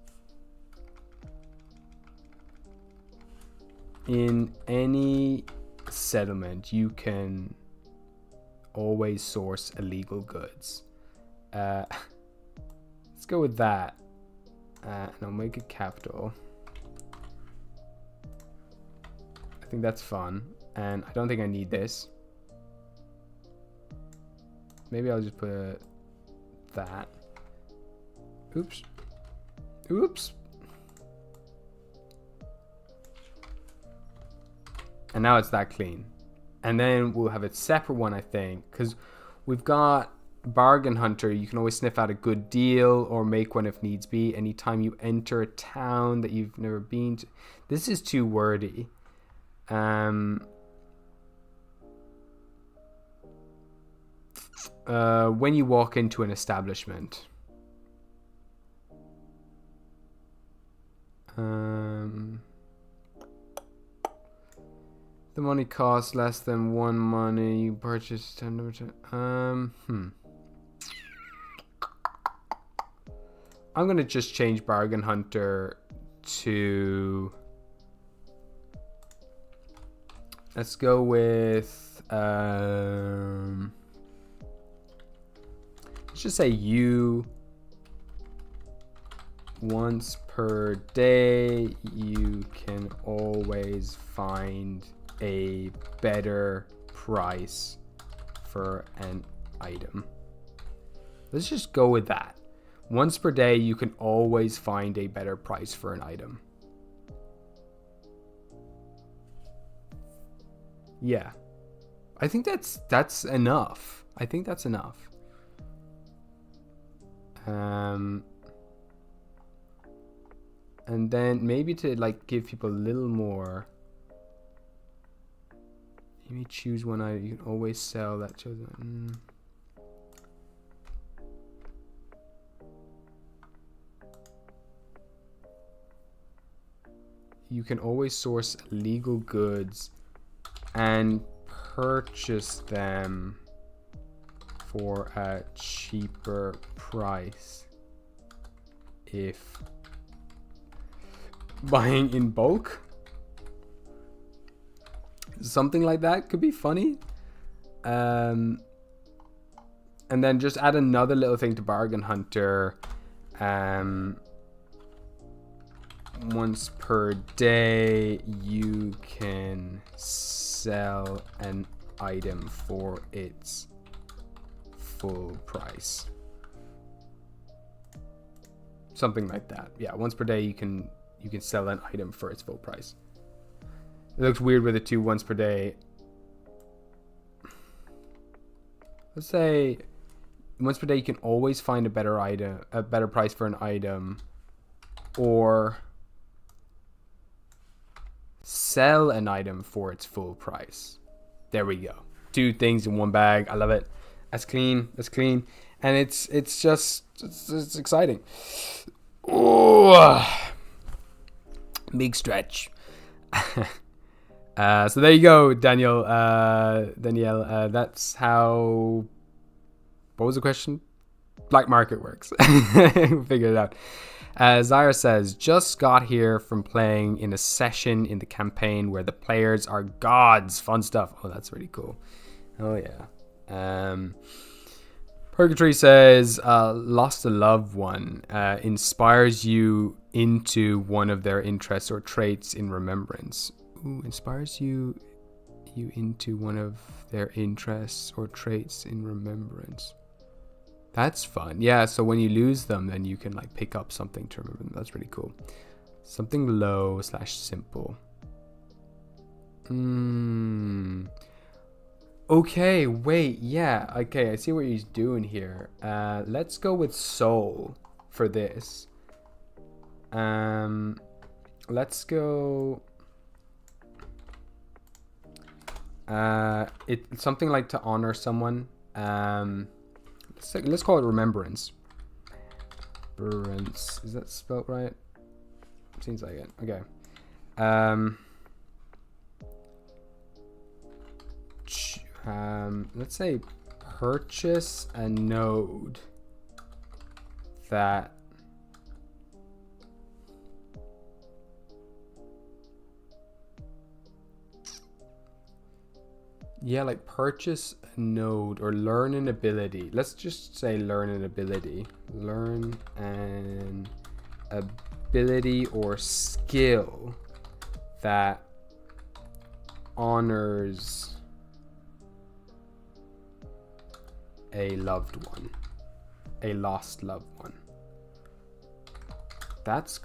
In any settlement, you can always source illegal goods. Let's go with that. And I'll make it capital. I think that's fun. And I don't think I need this. Maybe I'll just put that. Oops. Oops. And now it's that clean. And then we'll have a separate one, I think, because we've got Bargain Hunter. You can always sniff out a good deal or make one if needs be anytime you enter a town that you've never been to. This is too wordy. When you walk into an establishment. The money costs less than 1 money. You purchase 10. I'm gonna just change Bargain Hunter to. Let's go with. Let's just say you. Once per day, you can always find a better price for an item. Let's just go with that. Once per day, you can always find a better price for an item. Yeah. I think that's enough. I think that's enough. And then maybe to like give people a little more. You may choose one item. You can always sell that chosen. You can always source legal goods and purchase them for a cheaper price if buying in bulk. Something like that could be funny. And then just add another little thing to Bargain Hunter. Once per day, you can sell an item for its full price. Something like that. Yeah, once per day, you can sell an item for its full price. It looks weird with the two once per day. Let's say once per day you can always find a better price for an item, or sell an item for its full price. There we go. Two things in one bag. I love it. That's clean. That's clean. And it's exciting. Oh, big stretch. So there you go, Danielle. That's how. What was the question? Black market works. We figured it out. Zyra says, just got here from playing in a session in the campaign where the players are gods. Fun stuff. Oh, that's really cool. Oh yeah. Purgatory says, lost a loved one. Inspires you into one of their interests or traits in remembrance. Ooh, inspires you into one of their interests or traits in remembrance. That's fun. Yeah, so when you lose them, then you can like pick up something to remember them. That's really cool. Something low / simple. Okay, wait, yeah. Okay, I see what he's doing here. Let's go with soul for this. Let's go. It's something like to honor someone. Let's call it remembrance. Remembrance. Is that spelled right? Seems like it. Okay. Let's say purchase a node that like purchase a node or learn an ability. Let's just say learn an ability. Learn an ability or skill that honors a loved one, a lost loved one. That's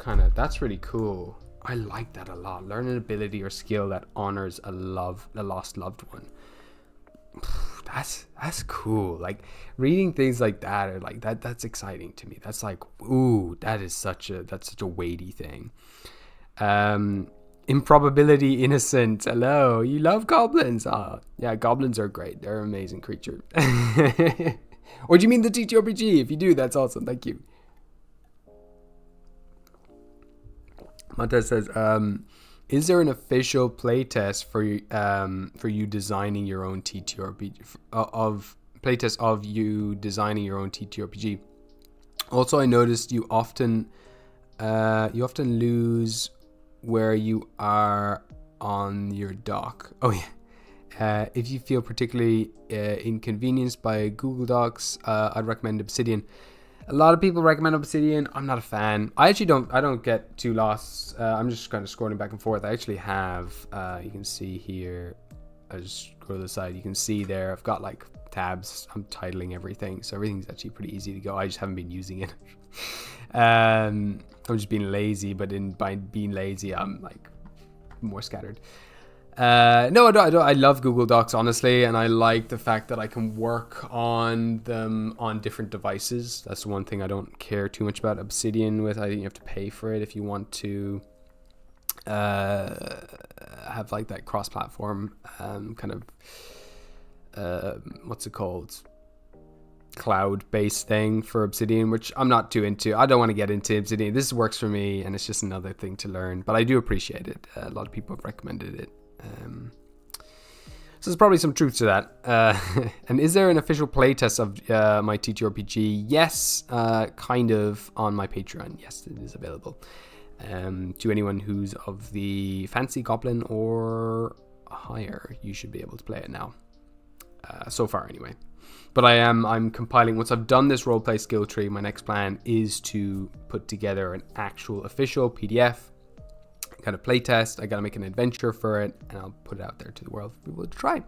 really cool. I like that a lot. Learn an ability or skill that honors a lost loved one. That's cool. Like reading things like that are like that's exciting to me. That's like, ooh, that's such a weighty thing. Improbability innocent. Hello, you love goblins. Yeah, goblins are great. They're an amazing creature. Or do you mean the TTRPG? If you do, that's awesome. Thank you. Montez says, is there an official playtest for you designing your own TTRPG of you designing your own TTRPG? Also, I noticed you often lose where you are on your doc. Oh yeah. If you feel particularly inconvenienced by Google Docs, I'd recommend Obsidian. A lot of people recommend Obsidian. I'm not a fan. I don't get too lost. I'm just kind of scrolling back and forth. I actually have, you can see here, I just go to the side. You can see there, I've got like tabs. I'm titling everything. So everything's actually pretty easy to go. I just haven't been using it. I'm just being lazy, but by being lazy, I'm like more scattered. No, I don't. I love Google Docs, honestly, and I like the fact that I can work on them on different devices. That's the one thing I don't care too much about Obsidian with. I think you have to pay for it if you want to have like that cross-platform kind of what's it called? Cloud-based thing for Obsidian, which I'm not too into. I don't want to get into Obsidian. This works for me, and it's just another thing to learn. But I do appreciate it. A lot of people have recommended it. So there's probably some truth to that. And is there an official playtest of my TTRPG? Yes, kind of on my Patreon. Yes, it is available to anyone who's of the fancy goblin or higher. You should be able to play it now. So far, anyway. But I'm compiling. Once I've done this roleplay skill tree, my next plan is to put together an actual official PDF kind of playtest. I gotta make an adventure for it, and I'll put it out there to the world for people to try.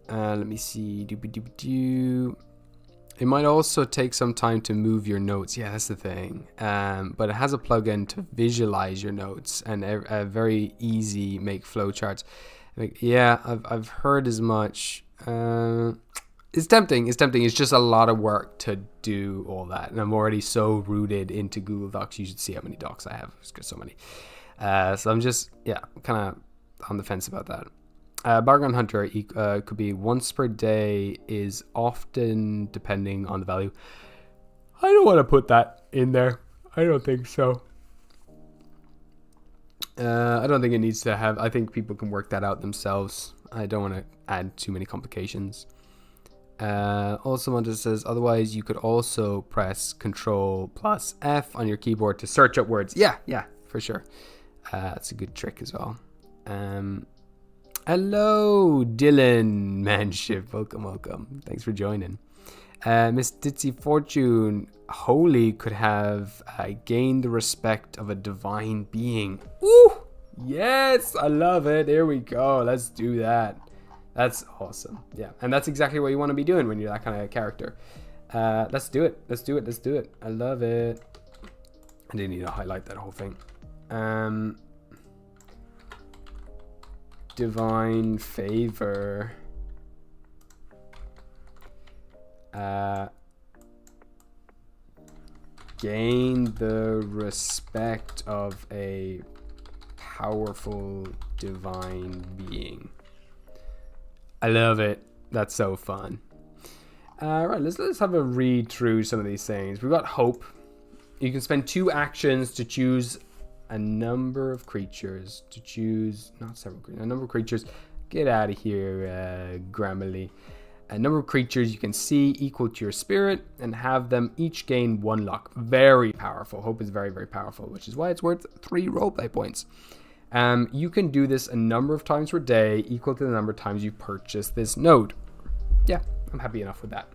Let me see. It might also take some time to move your notes. Yeah, that's the thing. But it has a plugin to visualize your notes and a very easy make flowcharts. Like, yeah, I've heard as much. It's tempting. It's just a lot of work to do all that. And I'm already so rooted into Google Docs. You should see how many docs I have. It's got so many. So I'm just, kind of on the fence about that. Bargain Hunter could be once per day is often depending on the value. I don't want to put that in there. I don't think so. I don't think it needs to have. I think people can work that out themselves. I don't want to add too many complications. Also, Monte says, otherwise you could also press Control plus F on your keyboard to search up words. Yeah, for sure. That's a good trick as well. Hello, Dylan Manship. Welcome. Thanks for joining. Miss Ditzy Fortune, holy could have gained the respect of a divine being. Ooh, yes, I love it. Here we go. Let's do that. That's awesome. Yeah, and that's exactly what you want to be doing when you're that kind of character. Let's do it. I love it. I didn't need to highlight that whole thing. Divine favor. Gain the respect of a powerful divine being. I love it. That's so fun. Right, let's have a read through some of these things. We've got hope. You can spend 2 actions to choose a number of creatures. A number of creatures. Get out of here, Grammarly. A number of creatures you can see equal to your spirit and have them each gain 1 luck. Very powerful. Hope is very, very powerful, which is why it's worth 3 roleplay points. You can do this a number of times per day, equal to the number of times you purchase this node. Yeah, I'm happy enough with that.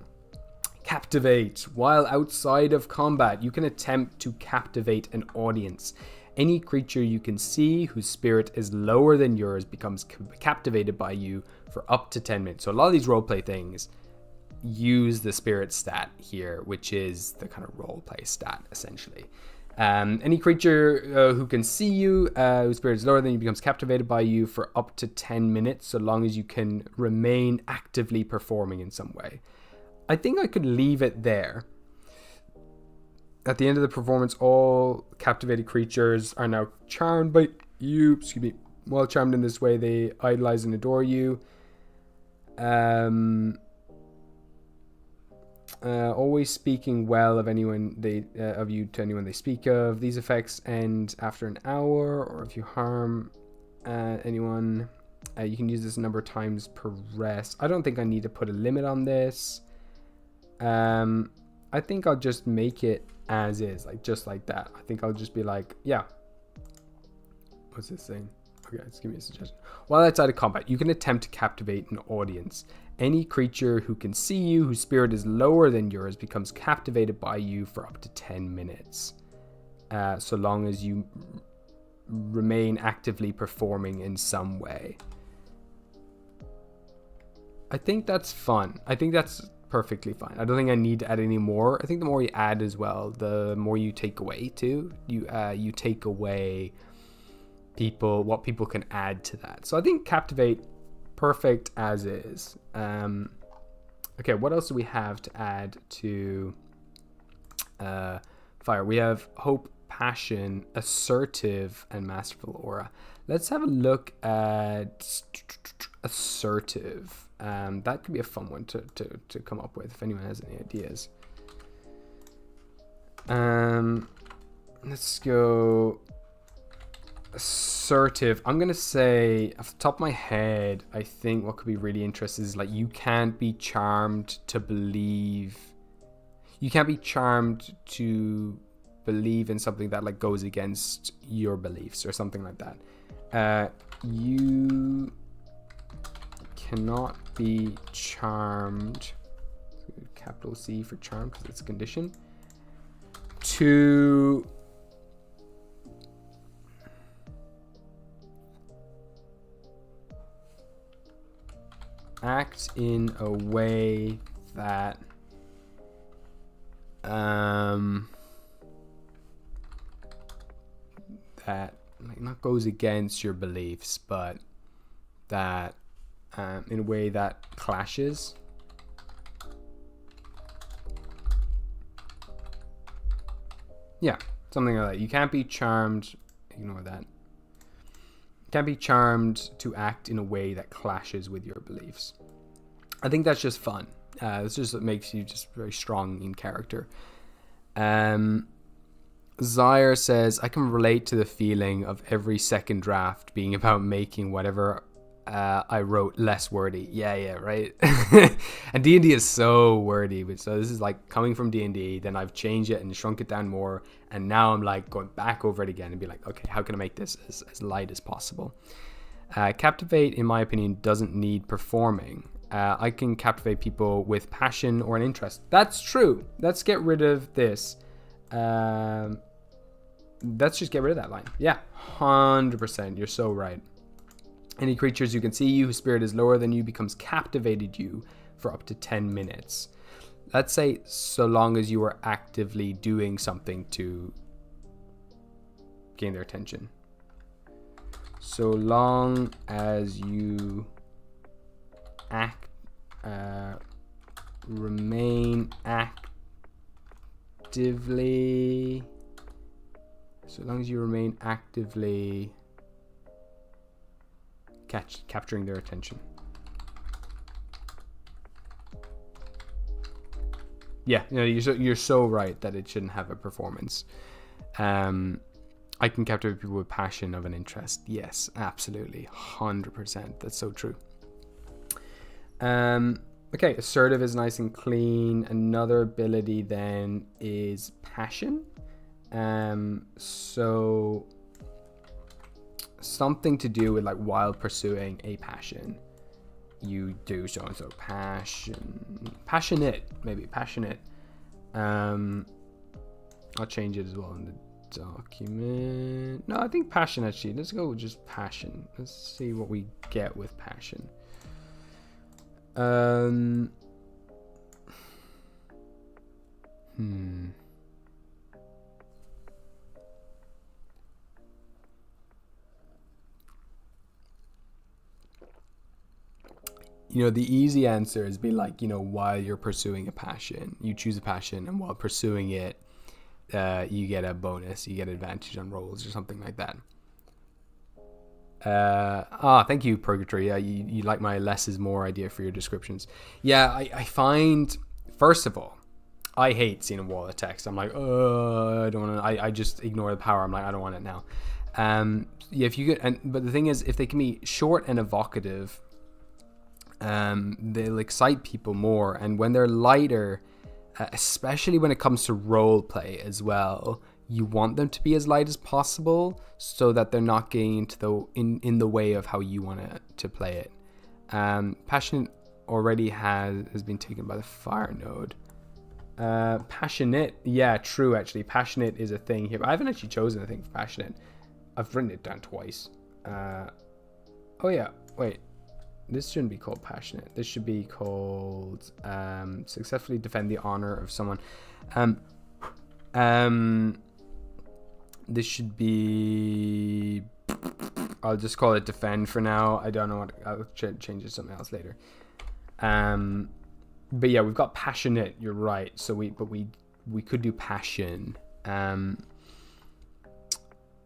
Captivate. While outside of combat, you can attempt to captivate an audience. Any creature you can see whose spirit is lower than yours becomes captivated by you for up to 10 minutes. So a lot of these roleplay things, use the spirit stat here, which is the kind of roleplay stat, essentially. Any creature who can see you, whose spirit is lower than you, becomes captivated by you for up to 10 minutes, so long as you can remain actively performing in some way. I think I could leave it there. At the end of the performance, all captivated creatures are now charmed by you. Excuse me. While charmed in this way, they idolize and adore you. Always speaking well of anyone of you to anyone they speak of. These effects end after an hour, or if you harm anyone, you can use this a number of times per rest. I don't think I need to put a limit on this. I think I'll just make it as is, like just like that. I think I'll just be like, yeah. What's this thing? Okay, let's give me a suggestion. While outside of combat, you can attempt to captivate an audience. Any creature who can see you, whose spirit is lower than yours, becomes captivated by you for up to 10 minutes. So long as you remain actively performing in some way. I think that's fun. I think that's perfectly fine. I don't think I need to add any more. I think the more you add as well, the more you take away too. You take away what people can add to that. So I think captivate, perfect as is. Okay, what else do we have to add to fire? We have hope, passion, assertive, and masterful aura. Let's have a look at assertive. That could be a fun one to come up with if anyone has any ideas. Let's go assertive. I'm gonna say, off the top of my head, I think what could be really interesting is like you can't be charmed to believe in something that like goes against your beliefs or something like that. You cannot be charmed, capital C for charm because it's a condition, to act in a way that that like not goes against your beliefs, but that in a way that clashes. Yeah, something like that. You can't be charmed, ignore that. You can't be charmed to act in a way that clashes with your beliefs. I think that's just fun. It's just, it makes you just very strong in character. Zyre says, I can relate to the feeling of every second draft being about making whatever I wrote less wordy. Yeah, right. And D&D is so wordy, but so this is like coming from D&D, then I've changed it and shrunk it down more, and now I'm like going back over it again and be like, okay, how can I make this as light as possible? Captivate, in my opinion, doesn't need performing. I can captivate people with passion or an interest. That's true. Let's get rid of this. Let's just get rid of that line. Yeah, 100%. You're so right. Any creatures who can see you, whose spirit is lower than you, becomes captivated you for up to 10 minutes. Let's say so long as you are actively doing something to gain their attention. So long as you remain actively, capturing their attention. Yeah, you're so right that it shouldn't have a performance. I can captivate people with passion of an interest. Yes, absolutely, 100%. That's so true. Okay, assertive is nice and clean. Another ability then is passion. So something to do with like while pursuing a passion, you do so and so. Passionate. I'll change it as well in the document. No, I think passion actually. Let's go with just passion. Let's see what we get with passion. You know, the easy answer is be like, you know, while you're pursuing a passion, you choose a passion, and while pursuing it, you get a bonus, you get advantage on rolls or something like that. Thank you, Purgatory. You like my less is more idea for your descriptions. Yeah, I find, first of all, I hate seeing a wall of text. I'm like, I don't want to. I just ignore the power. I'm like, I don't want it now. Yeah, if you get, but the thing is, if they can be short and evocative, they'll excite people more. And when they're lighter, especially when it comes to role play as well, you want them to be as light as possible so that they're not getting into in the way of how you want to play it. Passionate already has been taken by the fire node. Passionate, yeah, true. Actually, passionate is a thing here. I haven't actually chosen a thing for passionate. I've written it down twice. Oh yeah, wait. This shouldn't be called passionate. This should be called successfully defend the honor of someone. This should be, I'll just call it defend for now. I don't know what, I'll change it to something else later. But yeah, we've got passionate, you're right. So we could do passion.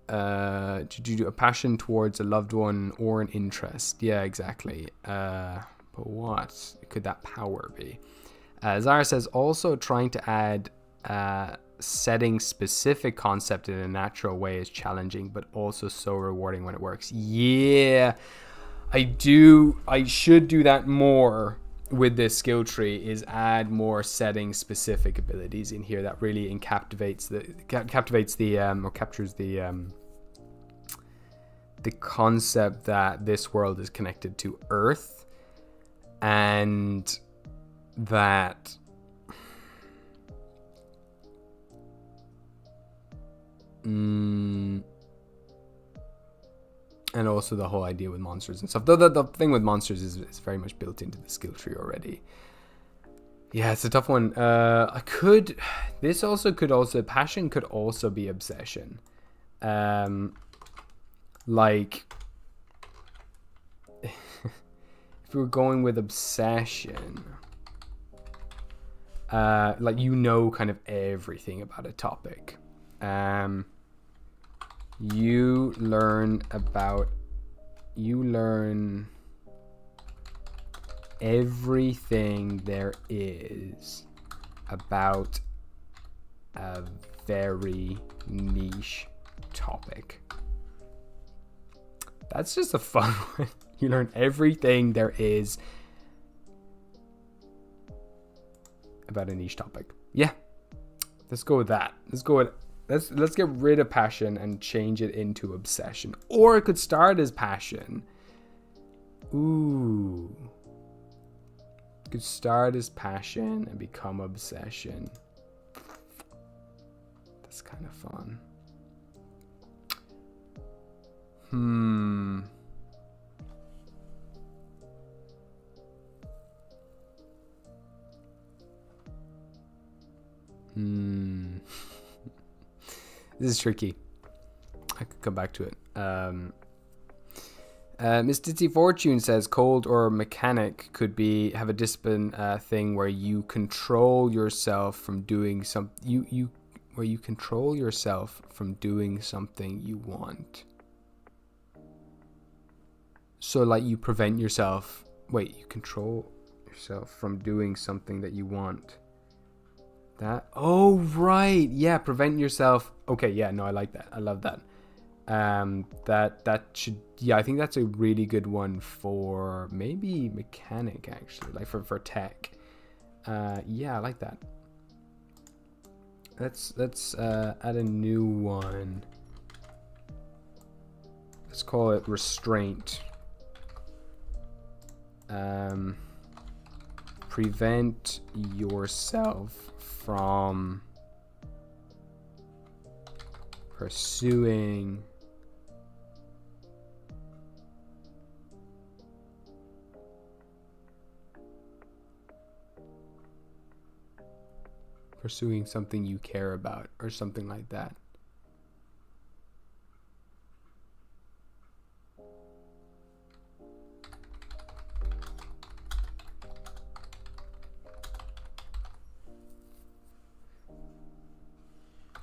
To do a passion towards a loved one or an interest. Yeah, exactly. But what could that power be? Zara says also trying to add setting specific concept in a natural way is challenging, but also so rewarding when it works. Yeah, I should do that more with this skill tree, is add more setting specific abilities in here that really captures the concept that this world is connected to Earth, and that and also the whole idea with monsters and stuff. Though the thing with monsters is very much built into the skill tree already. Yeah, it's a tough one. Passion could also be obsession. Like, if we were going with obsession, like, you know, kind of everything about a topic. You learn everything there is about a very niche topic. That's just a fun one. You learn everything there is about a niche topic. Yeah, let's go with that. Let's get rid of passion and change it into obsession. Or it could start as passion. Ooh. It could start as passion and become obsession. That's kind of fun. This is tricky. I could come back to it. Miss Ditsy Fortune says cold or mechanic could have a discipline thing where you control yourself from doing where you control yourself from doing something you want. So like you prevent yourself. Wait, you control yourself from doing something that you want. Oh right, yeah, prevent yourself. Okay, yeah, no, I like that. I love that. That should, yeah, I think that's a really good one for maybe mechanic, actually, like for tech. Yeah, I like that. Let's add a new one. Let's call it restraint. Prevent yourself from pursuing pursuing something you care about or something like that.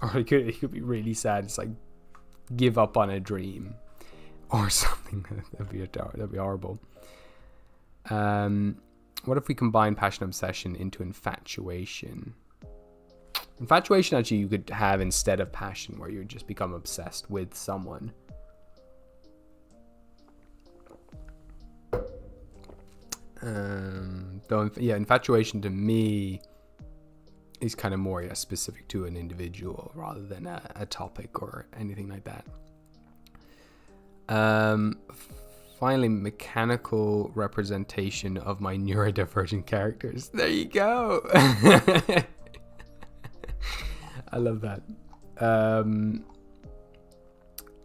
Or it could be really sad. It's like give up on a dream or something. That'd be horrible. What if we combine passion obsession into infatuation? Infatuation actually you could have instead of passion, where you just become obsessed with someone. Though, yeah, infatuation to me is kind of more specific to an individual rather than a topic or anything like that. Finally, mechanical representation of my neurodivergent characters. There you go. I love that.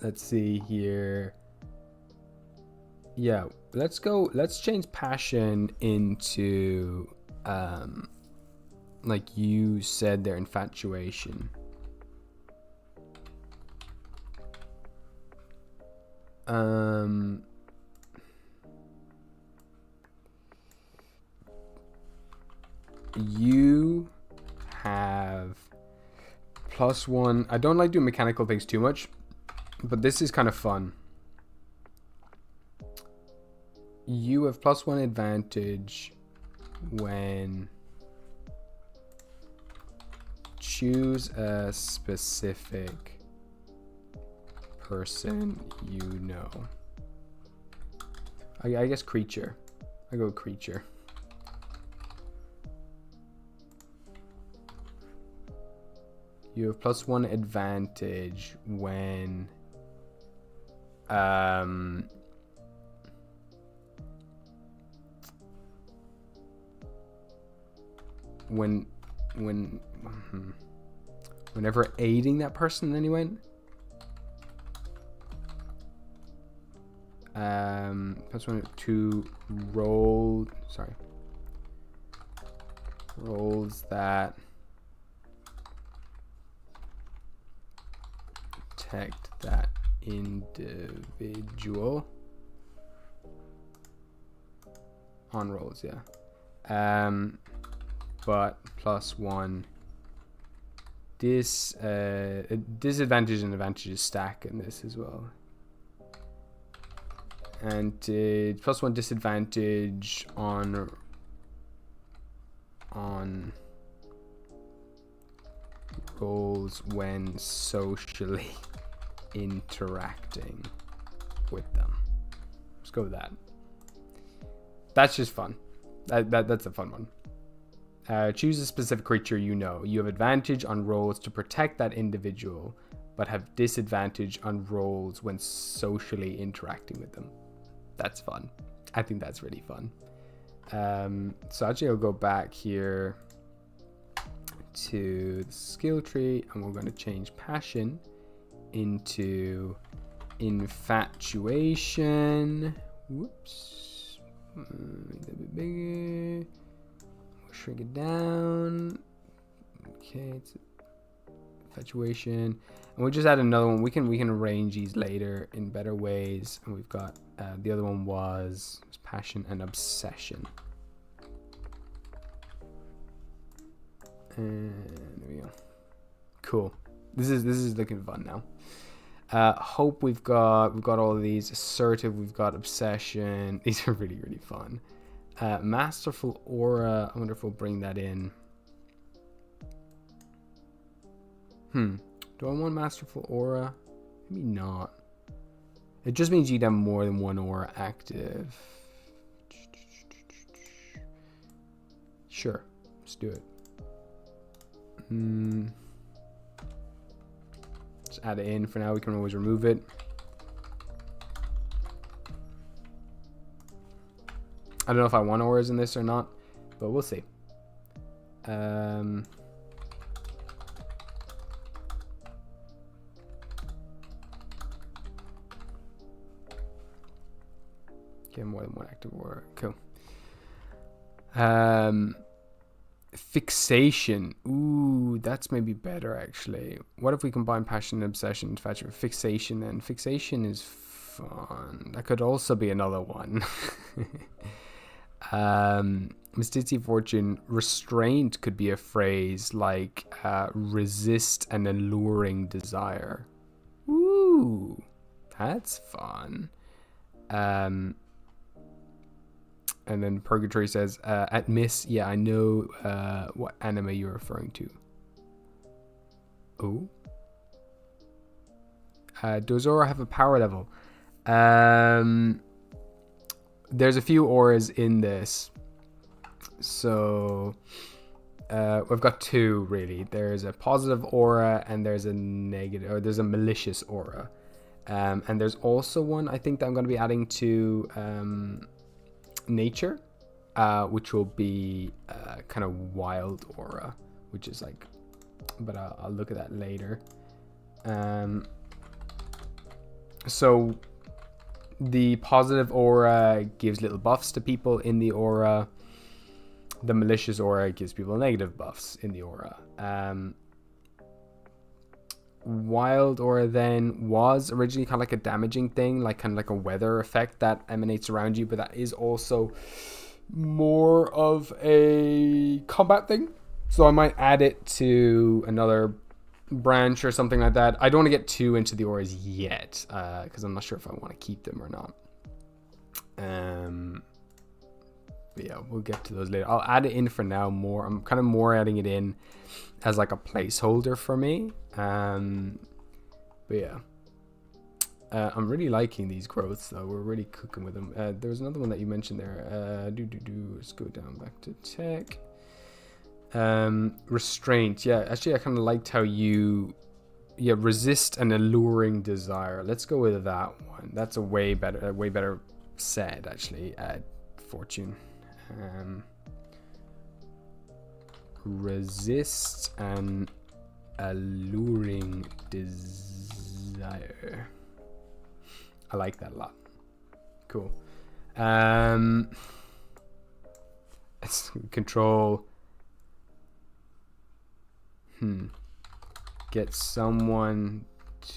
Let's see here. Yeah, let's change passion into like you said there, infatuation. You have +1. I don't like doing mechanical things too much, but this is kind of fun. You have +1 advantage when choose a specific person you know. I guess creature. I go with creature. You have +1 advantage when whenever aiding that person anyway. +1 to roll. Sorry. Rolls that detect that individual on rolls, yeah. But +1 disadvantage and advantages stack in this as well. And +1 disadvantage on rolls when socially interacting with them. Let's go with that. That's just fun. That's a fun one. Choose a specific creature you know. You have advantage on rolls to protect that individual, but have disadvantage on rolls when socially interacting with them. That's fun. I think that's really fun. So actually I'll go back here to the skill tree, and we're going to change passion into infatuation. Whoops. Make that a bit bigger. We'll shrink it down. Okay, it's infatuation, and we'll just add another one. We can arrange these later in better ways. And we've got the other one was passion and obsession. And there we go. Cool. This is looking fun now. Hope we've got all of these. Assertive, we've got obsession. These are really, really fun. Masterful aura. I wonder if we'll bring that in. Do I want masterful aura? Maybe not. It just means you'd have more than one aura active. Sure, let's do it. Let's add it in for now. We can always remove it. I don't know if I want auras in this or not, but we'll see. Get more than one active aura. Cool. Fixation. Ooh, that's maybe better actually. What if we combine passion and obsession, infatuation with fixation? And fixation is fun. That could also be another one. Mysticity fortune. Restraint could be a phrase like resist an alluring desire. Ooh, that's fun. And then Purgatory says, at Miss, yeah, I know what anime you're referring to. Oh. Does Aura have a power level? There's a few auras in this. So we've got two, really. There's a positive aura and there's a negative, or there's a malicious aura. And there's also one, I think, that I'm going to be adding to nature, which will be kind of wild aura, which is like, but I'll look at that later. So the positive aura gives little buffs to people in the aura. The malicious aura gives people negative buffs in the aura. Wild aura then was originally kind of like a damaging thing, like kind of like a weather effect that emanates around you, but that is also more of a combat thing. So I might add it to another branch or something like that. I don't want to get too into the auras yet, because I'm not sure if I want to keep them or not. But yeah, we'll get to those later. I'll add it in for now more. I'm kind of more adding it in as like a placeholder for me. But yeah, I'm really liking these growths though. We're really cooking with them. There was another one that you mentioned there. Let's go down back to tech. Restraint. Yeah, actually I kind of liked how you resist an alluring desire. Let's go with that one. That's a way better said actually. Fortune. Resist an alluring desire. I like that a lot. Cool. Control. Get someone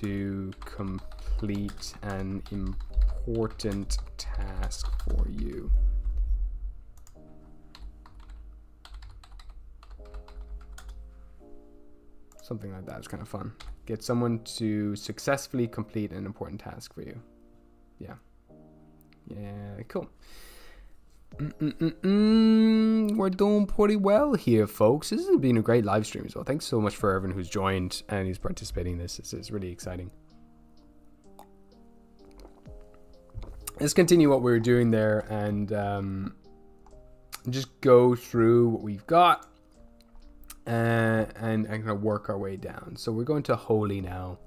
to complete an important task for you. Something like that is kind of fun. Get someone to successfully complete an important task for you. Yeah. Yeah, cool. We're doing pretty well here, folks. This has been a great live stream as well. Thanks so much for everyone who's joined and who's participating in this. This is really exciting. Let's continue what we were doing there and just go through what we've got. And kind of work our way down. So we're going to Holy now.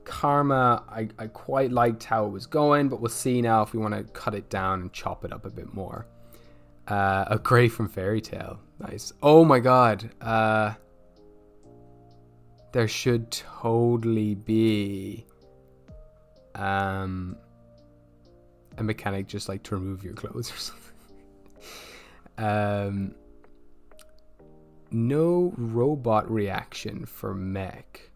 Karma, I quite liked how it was going, but we'll see now if we want to cut it down and chop it up a bit more. A Grey from Fairy Tale. Nice. Oh my god. There should totally be a mechanic just like to remove your clothes or something. No robot reaction for mech.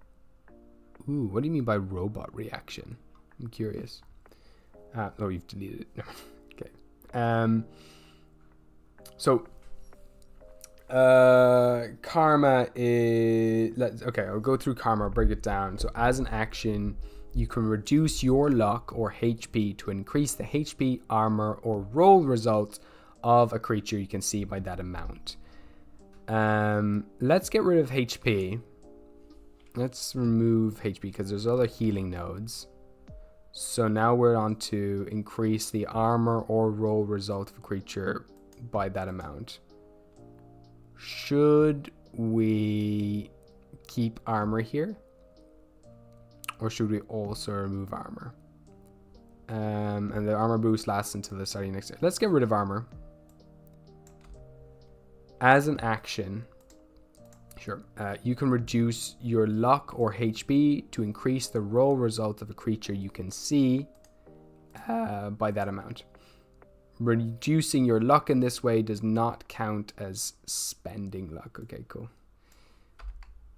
Ooh, what do you mean by robot reaction? I'm curious. Oh, you've deleted it. Okay. So, karma is... Okay, I'll go through karma. I'll break it down. So, as an action, you can reduce your luck or HP to increase the HP, armor, or roll results of a creature you can see by that amount. Let's get rid of HP. Let's remove HP because there's other healing nodes. So now we're on to increase the armor or roll result of a creature by that amount. Should we keep armor here? Or should we also remove armor? And the armor boost lasts until the starting next day. Let's get rid of armor. As an action, sure, you can reduce your luck or HP to increase the roll result of a creature you can see by that amount. Reducing your luck in this way does not count as spending luck. Okay, cool.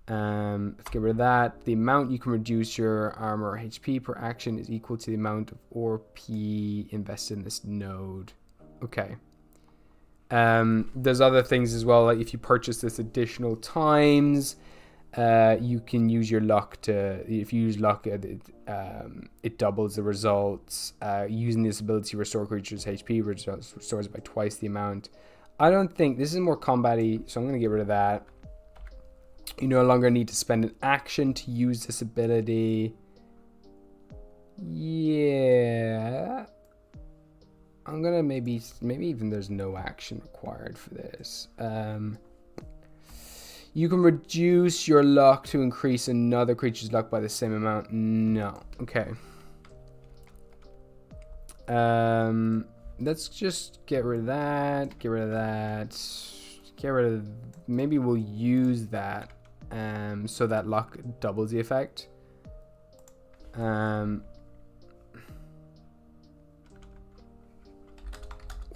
Let's get rid of that. The amount you can reduce your armor or HP per action is equal to the amount of ORP invested in this node. Okay. There's other things as well, like if you purchase this additional times, you can use your luck to, if you use luck, it doubles the results. Using this ability to restore creatures' HP restores it by twice the amount. I don't think, this is more combat-y, so I'm going to get rid of that. You no longer need to spend an action to use this ability. Yeah. I'm gonna maybe even there's no action required for this. You can reduce your luck to increase another creature's luck by the same amount. No. Okay. Let's just get rid of that. Get rid of that. Get rid of. Maybe we'll use that. So that luck doubles the effect.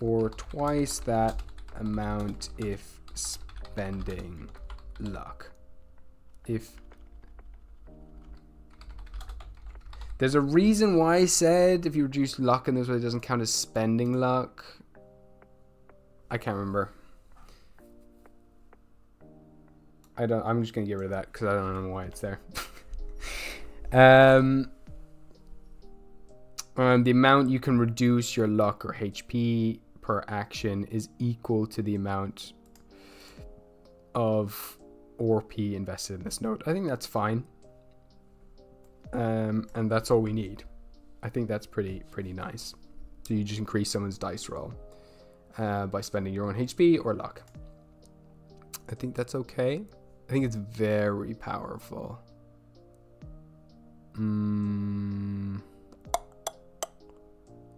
Or twice that amount if spending luck. If there's a reason why I said if you reduce luck in this way, it doesn't count as spending luck. I can't remember. I'm just gonna get rid of that because I don't know why it's there. The amount you can reduce your luck or HP per action is equal to the amount of ORP invested in this node. I think that's fine. And that's all we need. I think that's pretty nice. So you just increase someone's dice roll by spending your own HP or luck. I think that's okay. I think it's very powerful.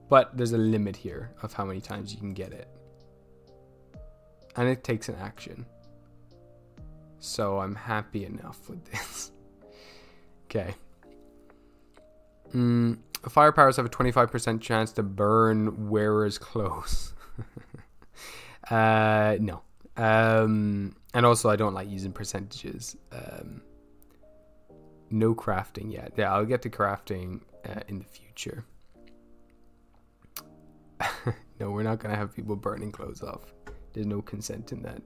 But there's a limit here of how many times you can get it. And it takes an action. So I'm happy enough with this. Okay. Firepowers have a 25% chance to burn wearer's clothes. No. And also I don't like using percentages. No crafting yet. Yeah, I'll get to crafting in the future. No, we're not gonna have people burning clothes off. There's no consent in that.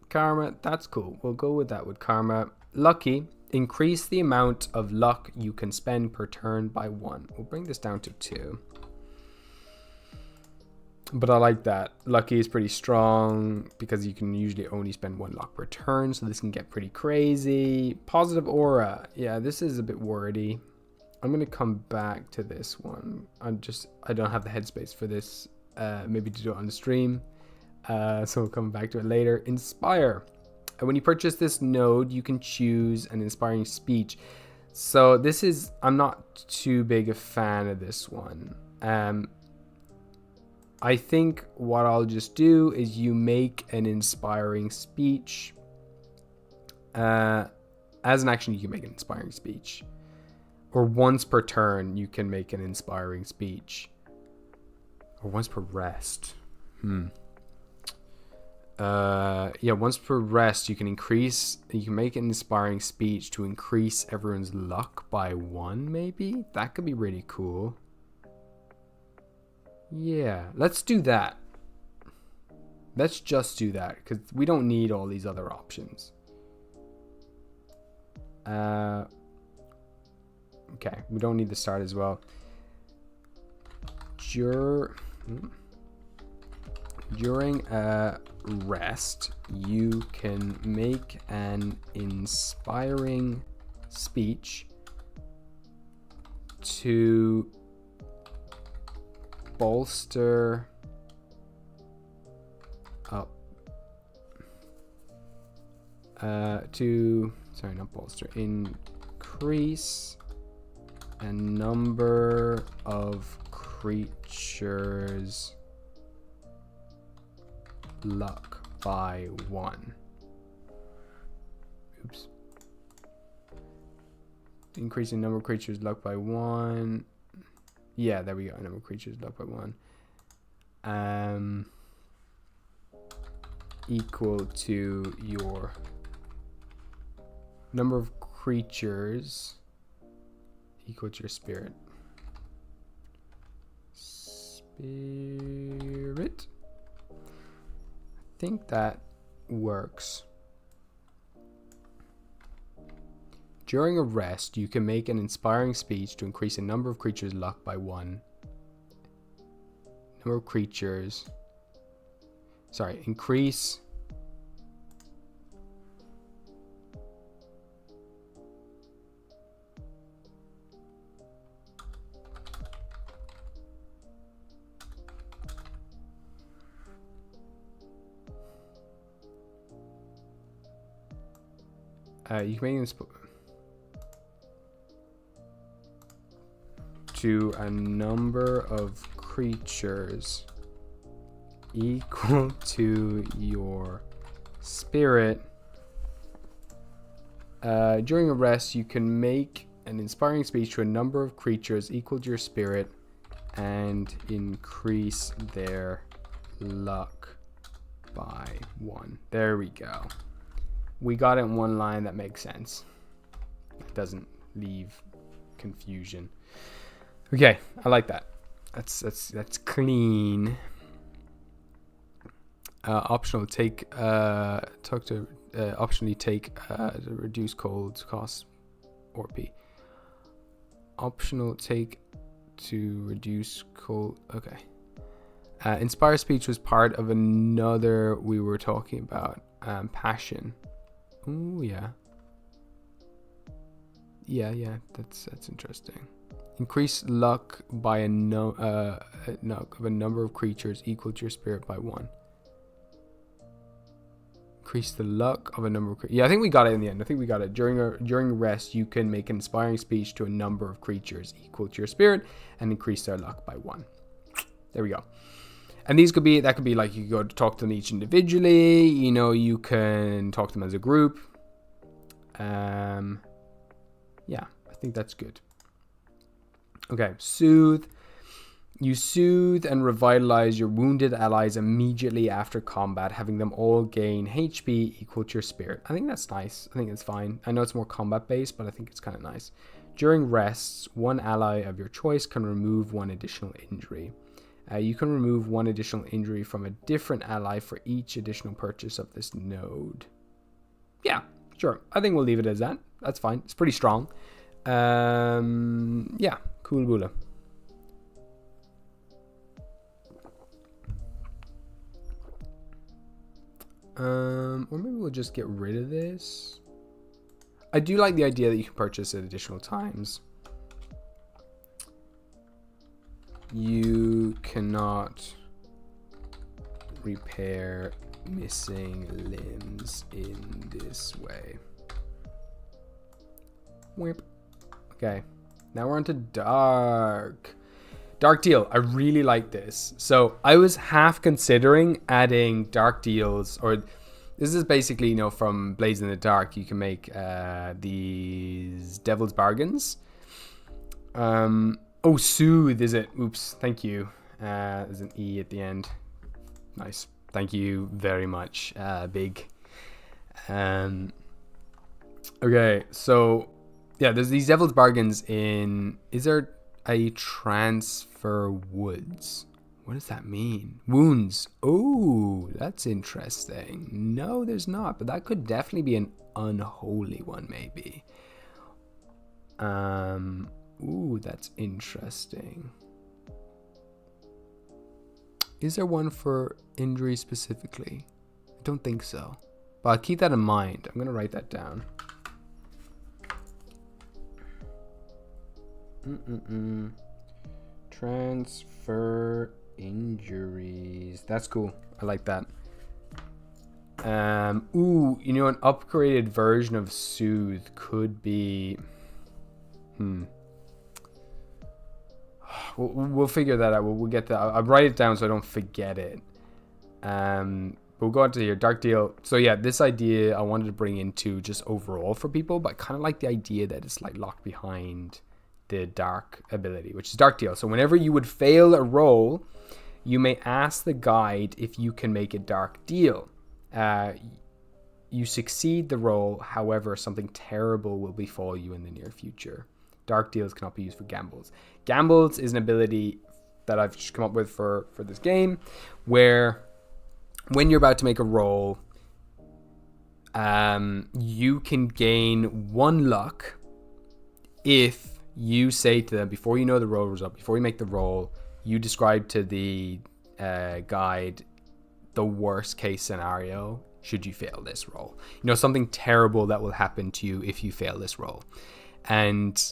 Karma, that's cool. We'll go with that with karma. Lucky, increase the amount of luck you can spend per turn by 1. We'll bring this down to 2. But I like that. Lucky is pretty strong because you can usually only spend 1 luck per turn, so this can get pretty crazy. Positive aura. Yeah, this is a bit wordy. I'm going to come back to this one. I don't have the headspace for this. Maybe to do it on the stream. So we'll come back to it later. Inspire. When you purchase this node, you can choose an inspiring speech. So this is, I'm not too big a fan of this one. I think what I'll just do is you make an inspiring speech. As an action, you can make an inspiring speech. Or once per turn, you can make an inspiring speech. Or once per rest. Yeah, once per rest, you can make an inspiring speech to increase everyone's luck by 1, maybe? That could be really cool. Yeah, let's do that. Let's just do that, because we don't need all these other options. Okay, we don't need the start as well. During a rest, you can make an inspiring speech to bolster up increase a number of creatures luck by 1. Oops. Increasing number of creatures luck by 1. Yeah, there we go. Number of creatures locked by 1. Equal to your number of creatures equal to your spirit. Spirit. I think that works. During a rest, you can make an inspiring speech to increase the number of creatures locked by 1. Number of creatures. Sorry, increase. You can make it to a number of creatures equal to your spirit. During a rest, you can make an inspiring speech to a number of creatures equal to your spirit and increase their luck by 1. There we go. We got it in one line that makes sense. It doesn't leave confusion. Okay, I like that. That's clean. Optional take optionally take the reduce cold cost or P. Optional take to reduce cold. Okay. Inspire speech was part of another we were talking about. Passion. Oh yeah. Yeah. That's interesting. Increase luck by a number of creatures equal to your spirit by 1. Increase the luck of a number of creatures. Yeah, I think we got it in the end. I think we got it. During rest, you can make an inspiring speech to a number of creatures equal to your spirit and increase their luck by 1. There we go. And these could be, that could be like you go to talk to them each individually. You know, you can talk to them as a group. Yeah, I think that's good. Okay, soothe. You soothe and revitalize your wounded allies immediately after combat, having them all gain HP equal to your spirit. I think that's nice. I think it's fine. I know it's more combat based, but I think it's kind of nice. During rests, one ally of your choice can remove 1 additional injury. You can remove 1 additional injury from a different ally for each additional purchase of this node. Yeah, sure. I think we'll leave it as that. That's fine. It's pretty strong. Yeah, cool boola. Or maybe we'll just get rid of this. I do like the idea that you can purchase at additional times. You cannot repair missing limbs in this way. Whip. Okay, now we're on to dark. Dark deal. I really like this. So I was half considering adding dark deals, or this is basically, you know, from Blades in the Dark, you can make these devil's bargains. Oh, soothe, is it? Oops, thank you. There's an E at the end. Nice. Thank you very much, Big. Okay, so yeah, there's these devil's bargains in... Is there a transfer woods? What does that mean? Wounds. Oh, that's interesting. No, there's not, but that could definitely be an unholy one, maybe. Ooh, that's interesting. Is there one for injury specifically? I don't think so, but I'll keep that in mind. I'm gonna write that down. Transfer injuries. That's cool. I like that. Ooh, you know, an upgraded version of Soothe could be... We'll figure that out. We'll get that. I'll write it down so I don't forget it. We'll go on to here. Dark deal. So yeah, this idea I wanted to bring into just overall for people, but I kind of like the idea that it's like locked behind the dark ability, which is dark deal. So whenever you would fail a roll, you may ask the guide if you can make a dark deal. You succeed the roll, however, something terrible will befall you in the near future. Dark deals cannot be used for gambles. Gambles is an ability that I've just come up with for this game, where when you're about to make a roll, you can gain 1 luck if you say to them, before you know the roll result, before you make the roll, you describe to the guide the worst case scenario should you fail this roll. You know, something terrible that will happen to you if you fail this roll. And,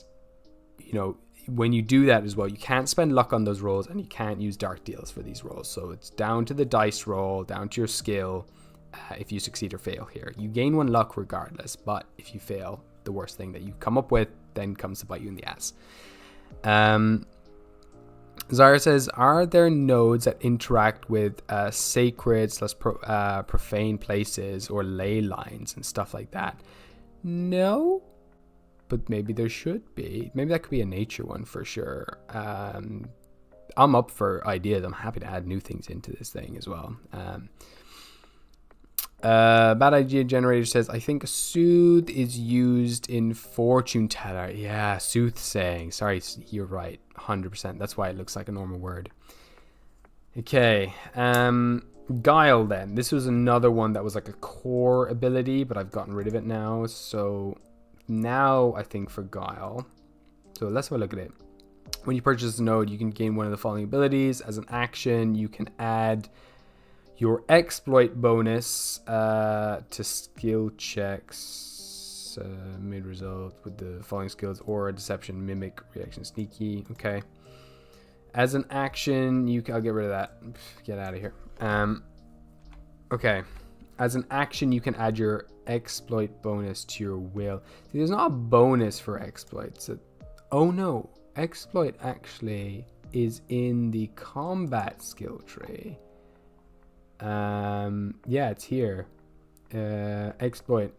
you know, when you do that as well, you can't spend luck on those rolls, and you can't use dark deals for these rolls. So it's down to the dice roll, down to your skill, if you succeed or fail here. You gain 1 luck regardless, but if you fail, the worst thing that you come up with then comes to bite you in the ass. Zara says, are there nodes that interact with sacred / profane places or ley lines and stuff like that? No, but maybe there should be. Maybe that could be a nature one for sure. I'm up for ideas. I'm happy to add new things into this thing as well. Bad Idea Generator says, I think soothe is used in fortune teller. Yeah, soothsaying. Sorry, you're right. 100%. That's why it looks like a normal word. Okay. Guile then. This was another one that was like a core ability, but I've gotten rid of it now. So now I think for Guile. So let's have a look at it. When you purchase a node, you can gain one of the following abilities. As an action, you can add your exploit bonus to skill checks mid result with the following skills: aura, deception, mimic, reaction, sneaky. Okay. As an action, I'll get rid of that. Get out of here. Okay. As an action, you can add your exploit bonus to your will. See, there's not a bonus for exploits. Oh no, exploit actually is in the combat skill tree. Yeah, it's here. Exploit.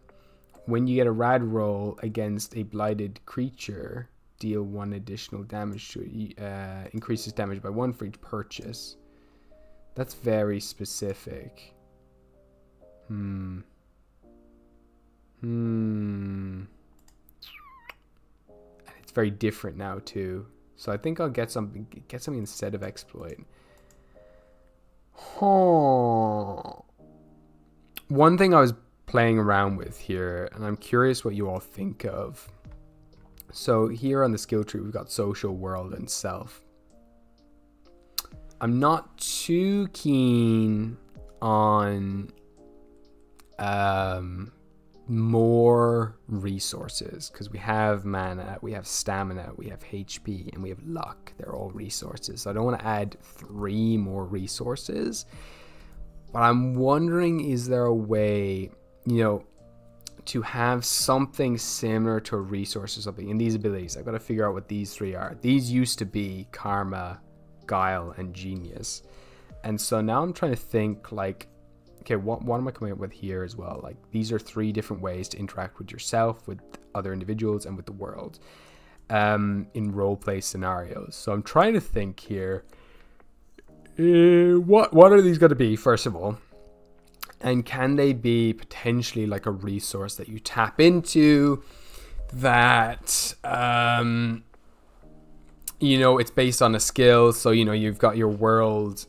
When you get a rad roll against a blighted creature, deal 1 additional damage to it. Increases damage by 1 for each purchase. That's very specific. And it's very different now too. So I think I'll get something instead of exploit. One thing I was playing around with here, and I'm curious what you all think of. So here on the skill tree, we've got social, world, and self. I'm not too keen on more resources, because we have mana, we have stamina, we have HP, and we have luck. They're all resources. So I don't want to add 3 more resources, but I'm wondering, is there a way, to have something similar to a resource or something in these abilities? I've got to figure out what these 3 are. These used to be karma, guile, and genius, and so now I'm trying to think like, okay, what am I coming up with here as well? Like, these are 3 different ways to interact with yourself, with other individuals, and with the world in roleplay scenarios. So I'm trying to think here, what are these going to be, first of all? And can they be potentially like a resource that you tap into that, it's based on a skill. So, you've got your world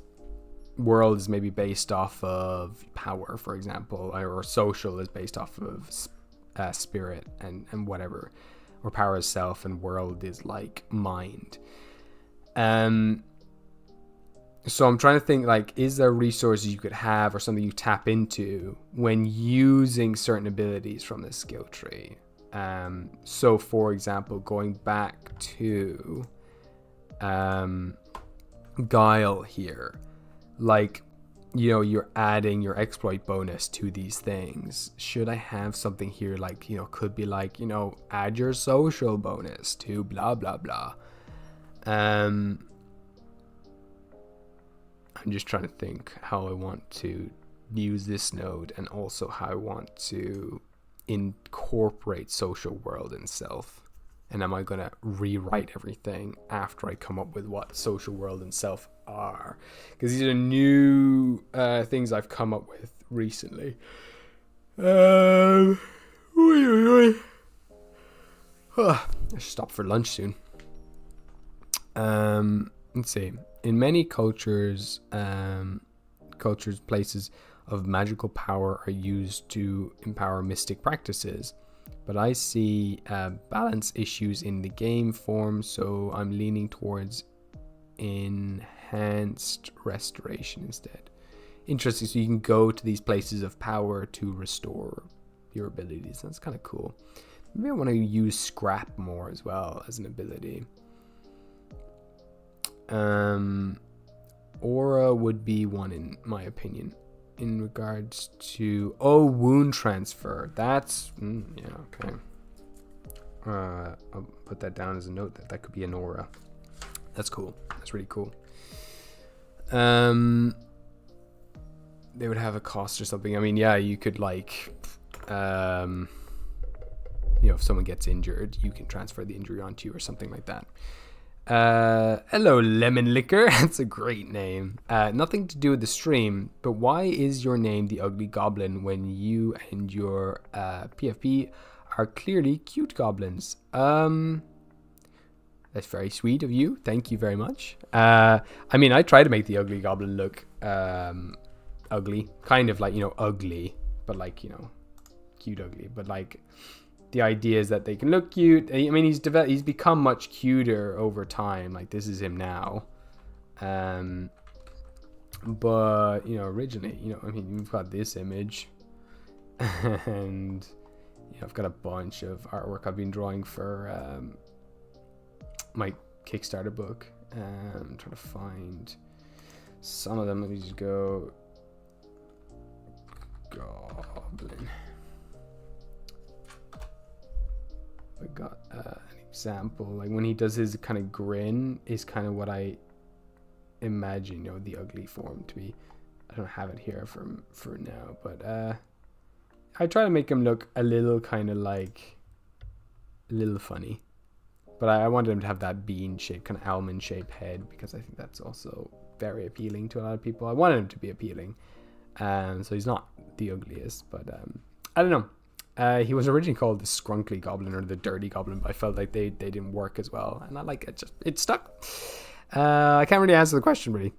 is maybe based off of power, for example, or social is based off of spirit and whatever, or power is self, and world is like mind. So I'm trying to think, like, is there resources you could have or something you tap into when using certain abilities from this skill tree? So for example, going back to guile here, like, you're adding your exploit bonus to these things. Should I have something here like, could be like, add your social bonus to blah, blah, blah. I'm just trying to think how I want to use this node, and also how I want to incorporate social, world, and self And am I going to rewrite everything after I come up with what social world and self are? Because these are new things I've come up with recently. I should stop for lunch soon. Let's see. In many cultures, places of magical power are used to empower mystic practices. But I see balance issues in the game form, so I'm leaning towards enhanced restoration instead. Interesting, so you can go to these places of power to restore your abilities. That's kind of cool. Maybe I want to use scrap more as well as an ability. Aura would be one in my opinion. In regards to wound transfer, that's yeah, okay. I'll put that down as a note that could be an aura. That's cool. That's really cool. They would have a cost or something. I mean, yeah, you could like if someone gets injured, you can transfer the injury onto you or something like that. Hello, Lemon Liquor. That's a great name. Nothing to do with the stream, but why is your name the Ugly Goblin when you and your PFP are clearly cute goblins? That's very sweet of you. Thank you very much. I mean, I try to make the Ugly Goblin look ugly, kind of like ugly, but like cute ugly, but like. The idea is that they can look cute. I mean, he's become much cuter over time. Like, this is him now. But, originally, I mean, we've got this image. And, I've got a bunch of artwork I've been drawing for my Kickstarter book. I'm trying to find some of them. Let me just go. Goblin. I got an example, like when he does his kind of grin is kind of what I imagine the ugly form to be. I don't have it here for now, but I try to make him look a little kind of like a little funny, but I wanted him to have that bean shape, kind of almond shaped head, because I think that's also very appealing to a lot of people. I wanted him to be appealing, so he's not the ugliest, but I don't know. He was originally called the Scrunkly Goblin or the Dirty Goblin, but I felt like they didn't work as well, and I like it. It stuck. I can't really answer the question really.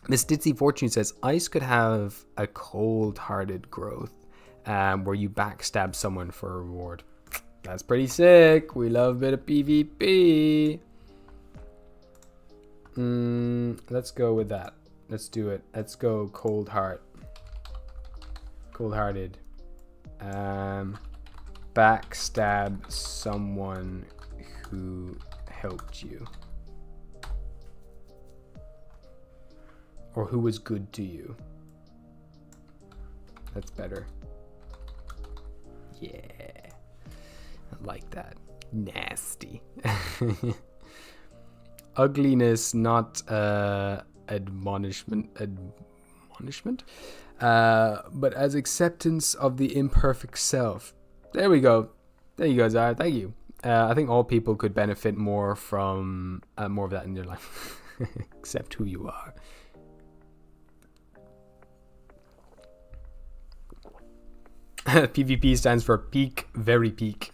Miss Ditzy Fortune says ice could have a cold-hearted growth, where you backstab someone for a reward. That's pretty sick. We love a bit of PvP. Let's go with that. Let's do it. Let's go cold heart. Cold-hearted. Backstab someone who helped you. Or who was good to you. That's better. Yeah. I like that. Nasty. Ugliness, not admonishment. But as acceptance of the imperfect self. There we go. There you go, Zara. Thank you. I think all people could benefit more from more of that in their life. Accept who you are. PvP stands for peak, very peak.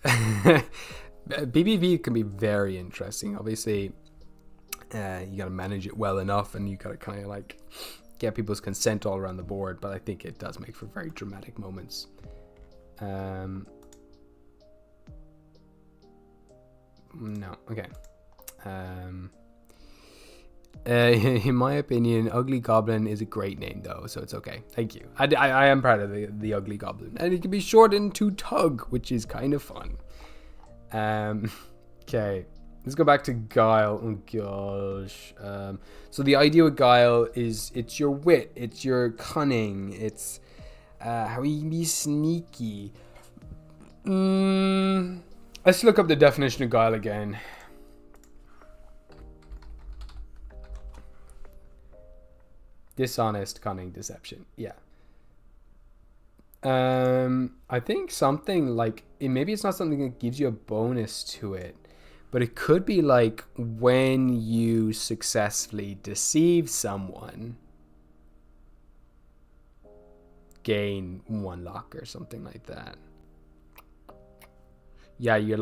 PvP can be very interesting. Obviously, you got to manage it well enough, and you got to kind of like get people's consent all around the board. But I think it does make for very dramatic moments. No, okay. In my opinion, Ugly Goblin is a great name, though, so it's okay. Thank you. I am proud of the Ugly Goblin, and it can be shortened to Tug, which is kind of fun. Okay, let's go back to Guile. Oh gosh. So the idea with Guile is it's your wit, it's your cunning, it's how you can be sneaky. Let's look up the definition of Guile again. Dishonest, cunning, deception. Yeah. I think something like maybe it's not something that gives you a bonus to it, but it could be like when you successfully deceive someone, gain 1 luck or something like that. Yeah, you're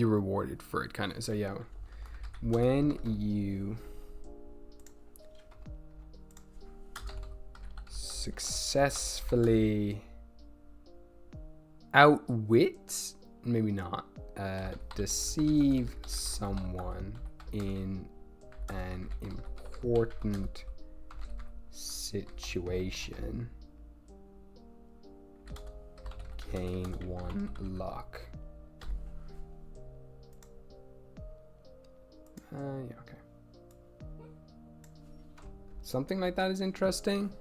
rewarded for it, kind of. So yeah, when you successfully outwit, maybe not, deceive someone in an important situation, gain 1 luck. Yeah, okay. Something like that is interesting.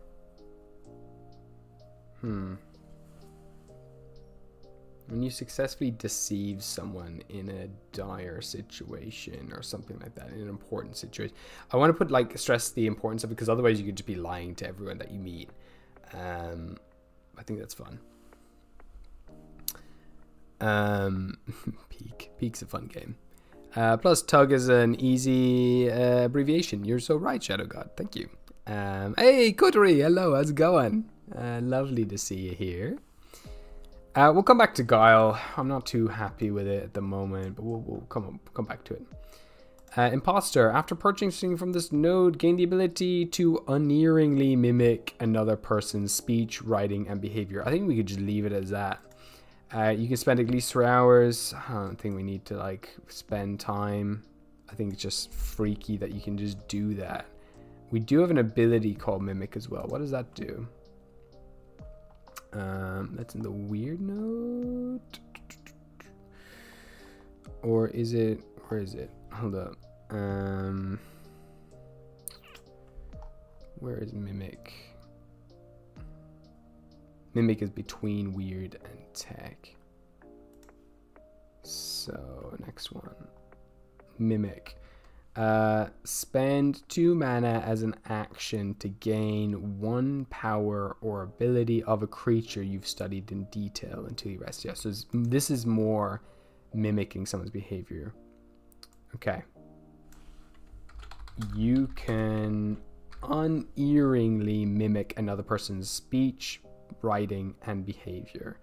When you successfully deceive someone in a dire situation or something like that, in an important situation. I want to put stress the importance of it, because otherwise you could just be lying to everyone that you meet. I think that's fun. Peak's a fun game. Plus Tug is an easy abbreviation. You're so right, Shadow God. Thank you. Hey, Coterie, hello, how's it going? Lovely to see you here. We'll come back to Guile. I'm not too happy with it at the moment, but we'll come back to it. Imposter. After purchasing from this node, gain the ability to unerringly mimic another person's speech, writing, and behavior. I think we could just leave it as that. You can spend at least 3 hours. I don't think we need to spend time. I think it's just freaky that you can just do that. We do have an ability called Mimic as well. What does that do? That's in the weird node. Or is it? Where is it? Hold up. Where is Mimic? Mimic is between weird and tech. So next one, Mimic. Spend 2 mana as an action to gain 1 power or ability of a creature you've studied in detail until you rest. Yeah, so this is more mimicking someone's behavior. Okay. You can unerringly mimic another person's speech, writing, and behavior.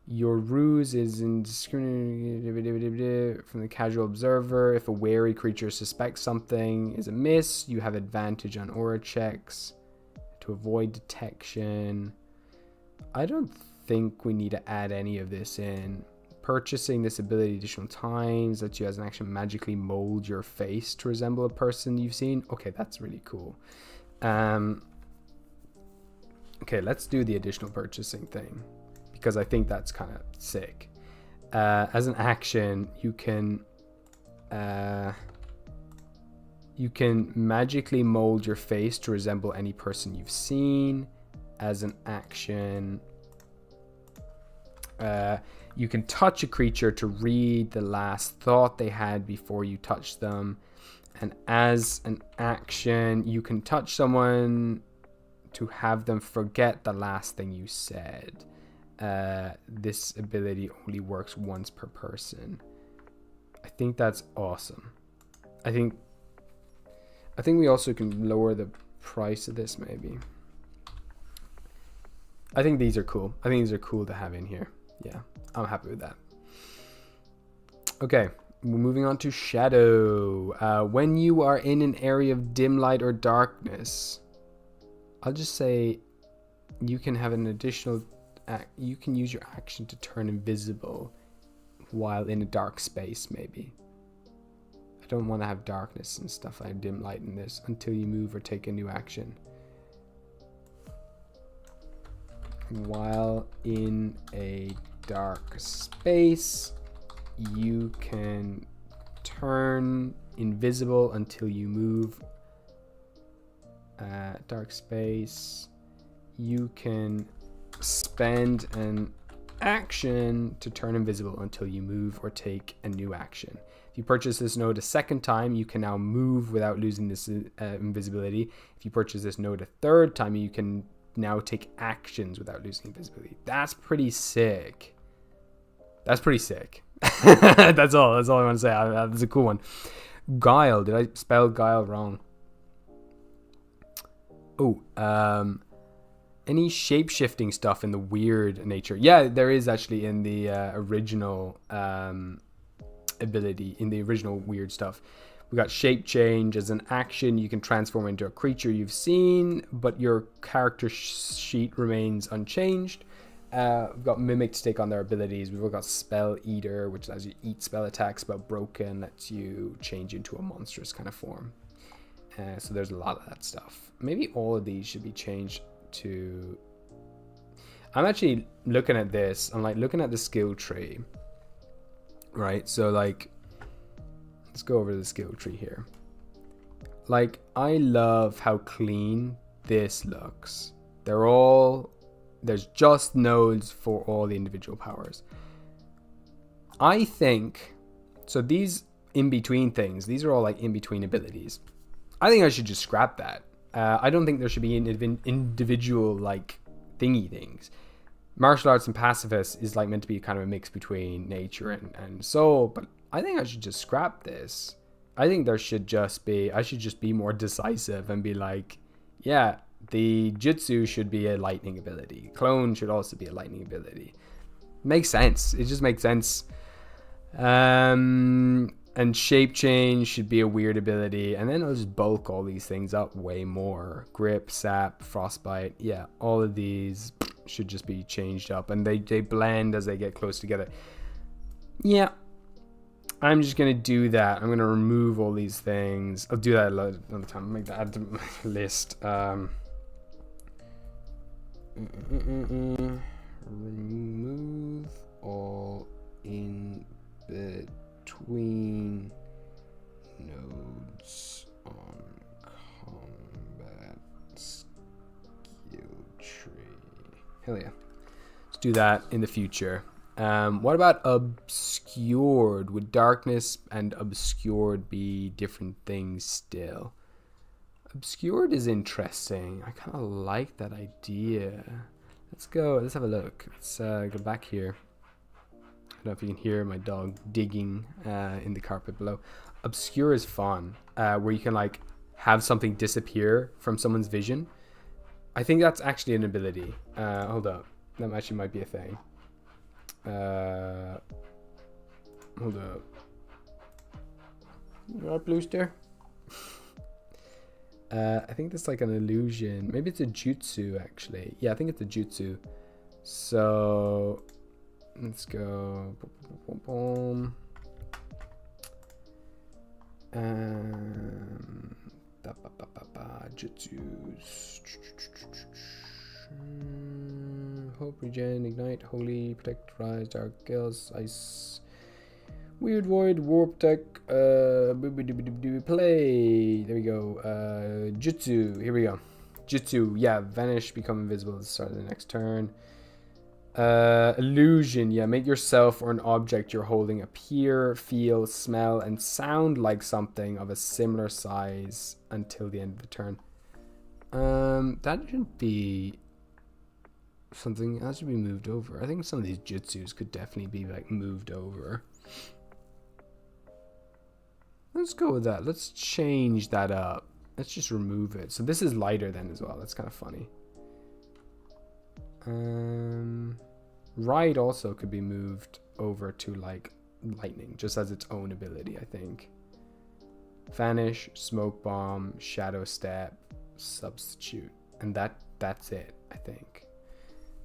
Your ruse is indiscriminate from the casual observer. If a wary creature suspects something is amiss, you have advantage on aura checks to avoid detection. I don't think we need to add any of this in. Purchasing this ability additional times lets you as an action magically mold your face to resemble a person you've seen. Okay, that's really cool. Okay, let's do the additional purchasing thing, because I think that's kind of sick. As an action, you can magically mold your face to resemble any person you've seen. As an action, you can touch a creature to read the last thought they had before you touch them. And as an action, you can touch someone to have them forget the last thing you said. This ability only works once per person. I think that's awesome. I think we also can lower the price of this, maybe. I think these are cool. I think these are cool to have in here. Yeah, I'm happy with that. Okay, we're moving on to Shadow. When you are in an area of dim light or darkness, I'll just say you can have an additional... you can use your action to turn invisible while in a dark space, maybe. I don't want to have darkness and stuff like dim light in this until you move or take a new action. While in a dark space, you can turn invisible until you move. Dark space, you can spend an action to turn invisible until you move or take a new action. If you purchase this node a second time, you can now move without losing this invisibility. If you purchase this node a third time, you can now take actions without losing invisibility. That's pretty sick. That's pretty sick. That's all I want to say. That's a cool one. Guile. Did I spell guile wrong? Oh, any shape-shifting stuff in the weird nature? Yeah, there is actually in the original ability, in the original weird stuff. We got shape change as an action. You can transform into a creature you've seen, but your character sheet remains unchanged. We've got mimic to take on their abilities. We've got spell eater, which allows you to eat spell attacks, but broken lets you change into a monstrous kind of form. So there's a lot of that stuff. Maybe all of these should be changed to... I'm actually looking at this. I'm like looking at the skill tree, right? So like, let's go over the skill tree here. Like, I love how clean this looks. There's just nodes for all the individual powers. I think, so these in-between things, these are all like in-between abilities. I think I should just scrap that. I don't think there should be individual like thingy things. Martial arts and pacifist is like meant to be kind of a mix between nature and soul, but I think I should just scrap this. I think I should just be more decisive and be like, yeah, the jutsu should be a lightning ability. Clone should also be a lightning ability. Makes sense. It just makes sense. And shape change should be a weird ability. And then I'll just bulk all these things up way more. Grip, sap, frostbite. Yeah, all of these should just be changed up. And they blend as they get close together. Yeah. I'm just going to do that. I'm going to remove all these things. I'll do that another time. I'll make that add to my list. Remove all in between nodes on combat skill tree. Hell yeah. Let's do that in the future. What about obscured? Would darkness and obscured be different things still? Obscured is interesting. I kind of like that idea. Let's have a look. Let's go back here. I don't know if you can hear my dog digging in the carpet below. Obscure is fun, where you can like have something disappear from someone's vision. I think that's actually an ability. Hold up. That actually might be a thing. Hold up. You alright, Bluester? I think that's like an illusion. Maybe it's a jutsu, actually. Yeah, I think it's a jutsu. So let's go. Jutsus. Hope, regen, ignite, holy, protect, rise, dark, gills, ice, weird void, warp tech, play. There we go. Jutsu. Here we go. Jutsu. Yeah, vanish, become invisible at the start of the next turn. Illusion. Yeah, make yourself or an object you're holding appear, feel, smell, and sound like something of a similar size until the end of the turn. That should be something that should be moved over. I think some of these jutsus could definitely be like moved over. Let's go with that. Let's change that up. Let's just remove it. So this is lighter then as well. That's kind of funny. Ride also could be moved over to like lightning, just as its own ability, I think. Vanish, smoke bomb, shadow step, substitute, and that's it, I think.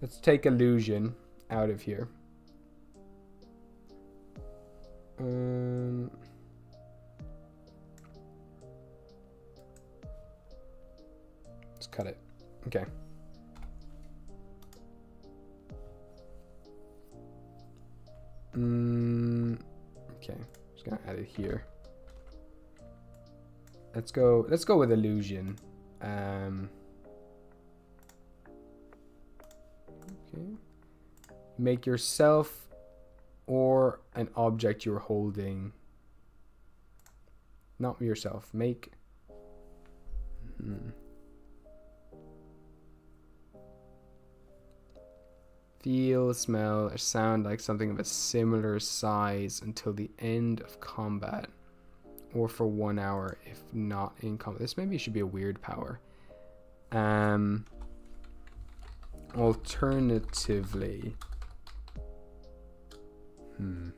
Let's take illusion out of here. Let's cut it. Okay. Okay, just gonna add it here. Let's go with illusion. Okay. Make yourself or an object you're holding. Not yourself. Make. Feel, smell, or sound like something of a similar size until the end of combat, or for 1 hour if not in combat. This maybe should be a weird power. Alternatively, you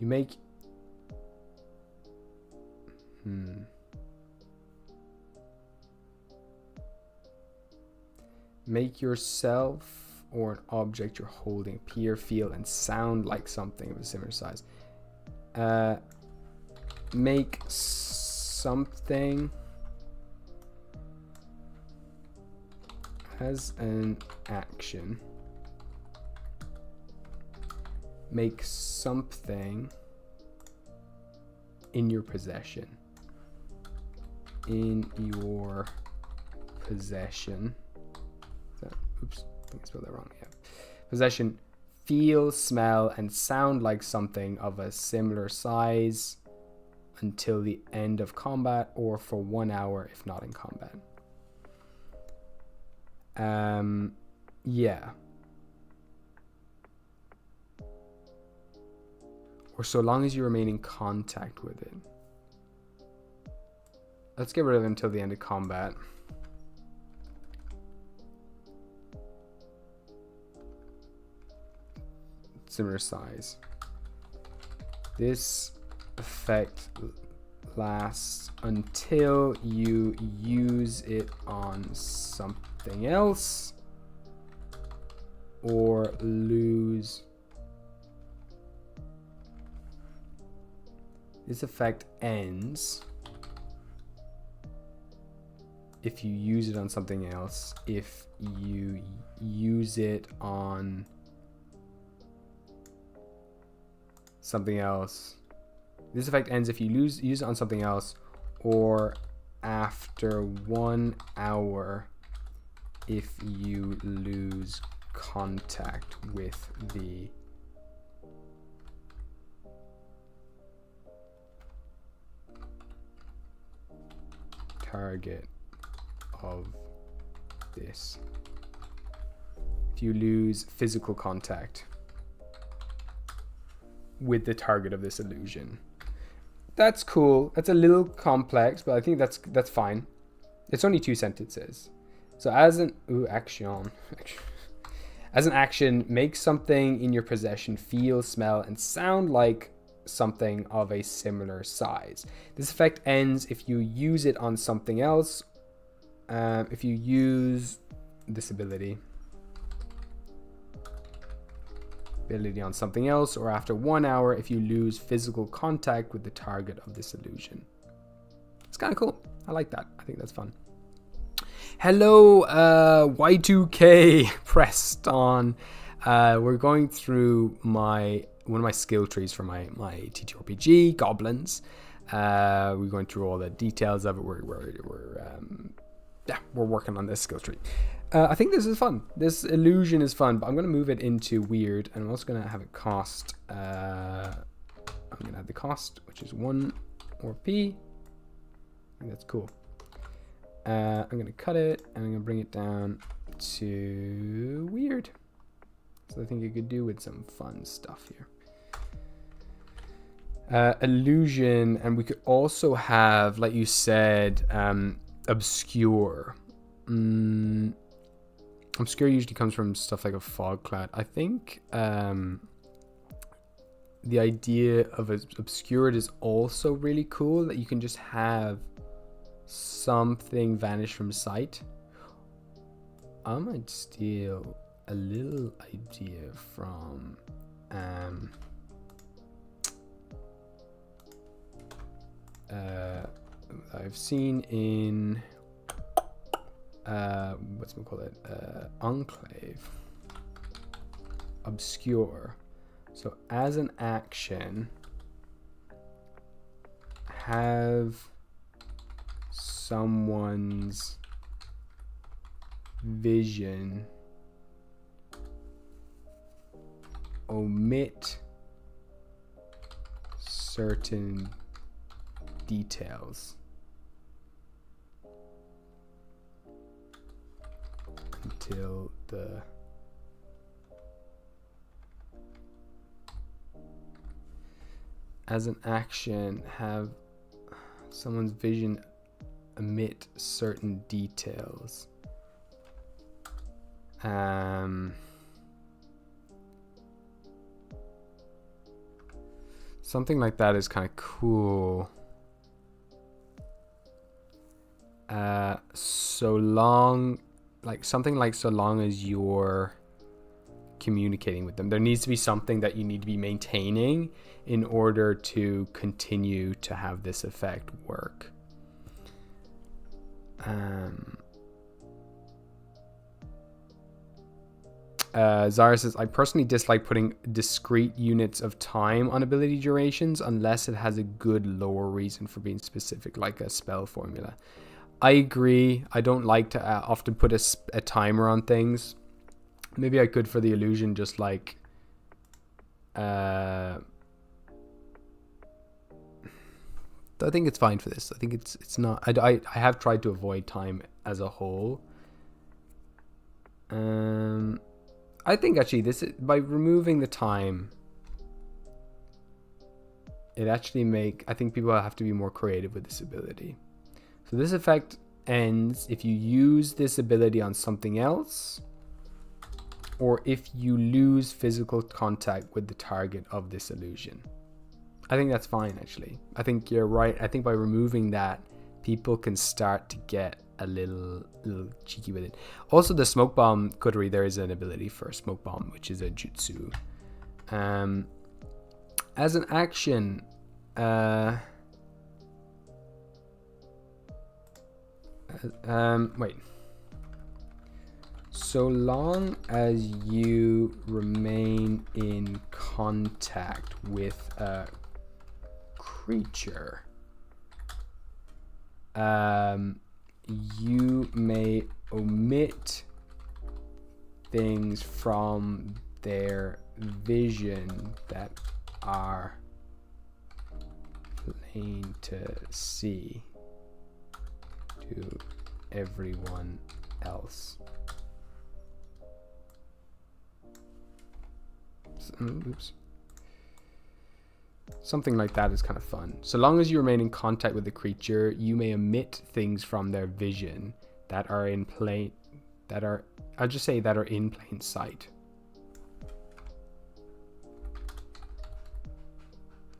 make make yourself or an object you're holding appear, feel, and sound like something of a similar size. Make something as an action. Make something in your possession. In your possession. Oops, I think I spelled that wrong. Yeah. Possession. Feel, smell, and sound like something of a similar size until the end of combat, or for 1 hour if not in combat. Yeah. Or so long as you remain in contact with it. Let's get rid of it until the end of combat. Similar size. This effect lasts until you use it on something else or lose. This effect ends if you use it on something else. If you use it on something else. This effect ends if you use it on something else, or after 1 hour if you lose contact with the target of this. If you lose physical contact with the target of this illusion. That's cool. That's a little complex, but I think that's fine. It's only 2 sentences. So as an action. As an action, make something in your possession feel, smell, and sound like something of a similar size. This effect ends if you use it on something else. If you use this ability on something else, or after 1 hour if you lose physical contact with the target of this illusion. It's kind of cool. I like that. I think that's fun. Hello, Y2K pressed on. We're going through one of my skill trees for my TTRPG, Goblinz. We're going through all the details of it. We're working on this skill tree. I think this is fun. This illusion is fun, but I'm going to move it into weird, and I'm also going to have it cost. I'm going to add the cost, which is 1 or P. I think that's cool. I'm going to cut it, and I'm going to bring it down to weird. So I think you could do with some fun stuff here. Illusion, and we could also have, like you said, obscure. Obscure usually comes from stuff like a fog cloud. I think the idea of obscured is also really cool, that you can just have something vanish from sight. I might steal a little idea from I've seen in what's we call it, Enclave. Obscure. So as an action, have someone's vision omit certain details. until the as an action have someone's vision omit certain details. Something like that is kind of cool. So long as you're communicating with them, there needs to be something that you need to be maintaining in order to continue to have this effect work. Zara says, I personally dislike putting discrete units of time on ability durations unless it has a good lore reason for being specific, like a spell formula. I agree. I don't like to often put a timer on things. Maybe I could for the illusion, just like I think it's fine for this. I think it's not. I have tried to avoid time as a whole. I think actually by removing the time, it actually I think people have to be more creative with this ability. So this effect ends if you use this ability on something else, or if you lose physical contact with the target of this illusion. I think that's fine, actually. I think you're right. I think by removing that, people can start to get a little cheeky with it. Also, the smoke bomb coterie, there is an ability for smoke bomb, which is a jutsu. As an action, wait. So long as you remain in contact with a creature, you may omit things from their vision that are plain to see to everyone else. Oops. Something like that is kind of fun. So long as you remain in contact with the creature, you may omit things from their vision that are in plain sight.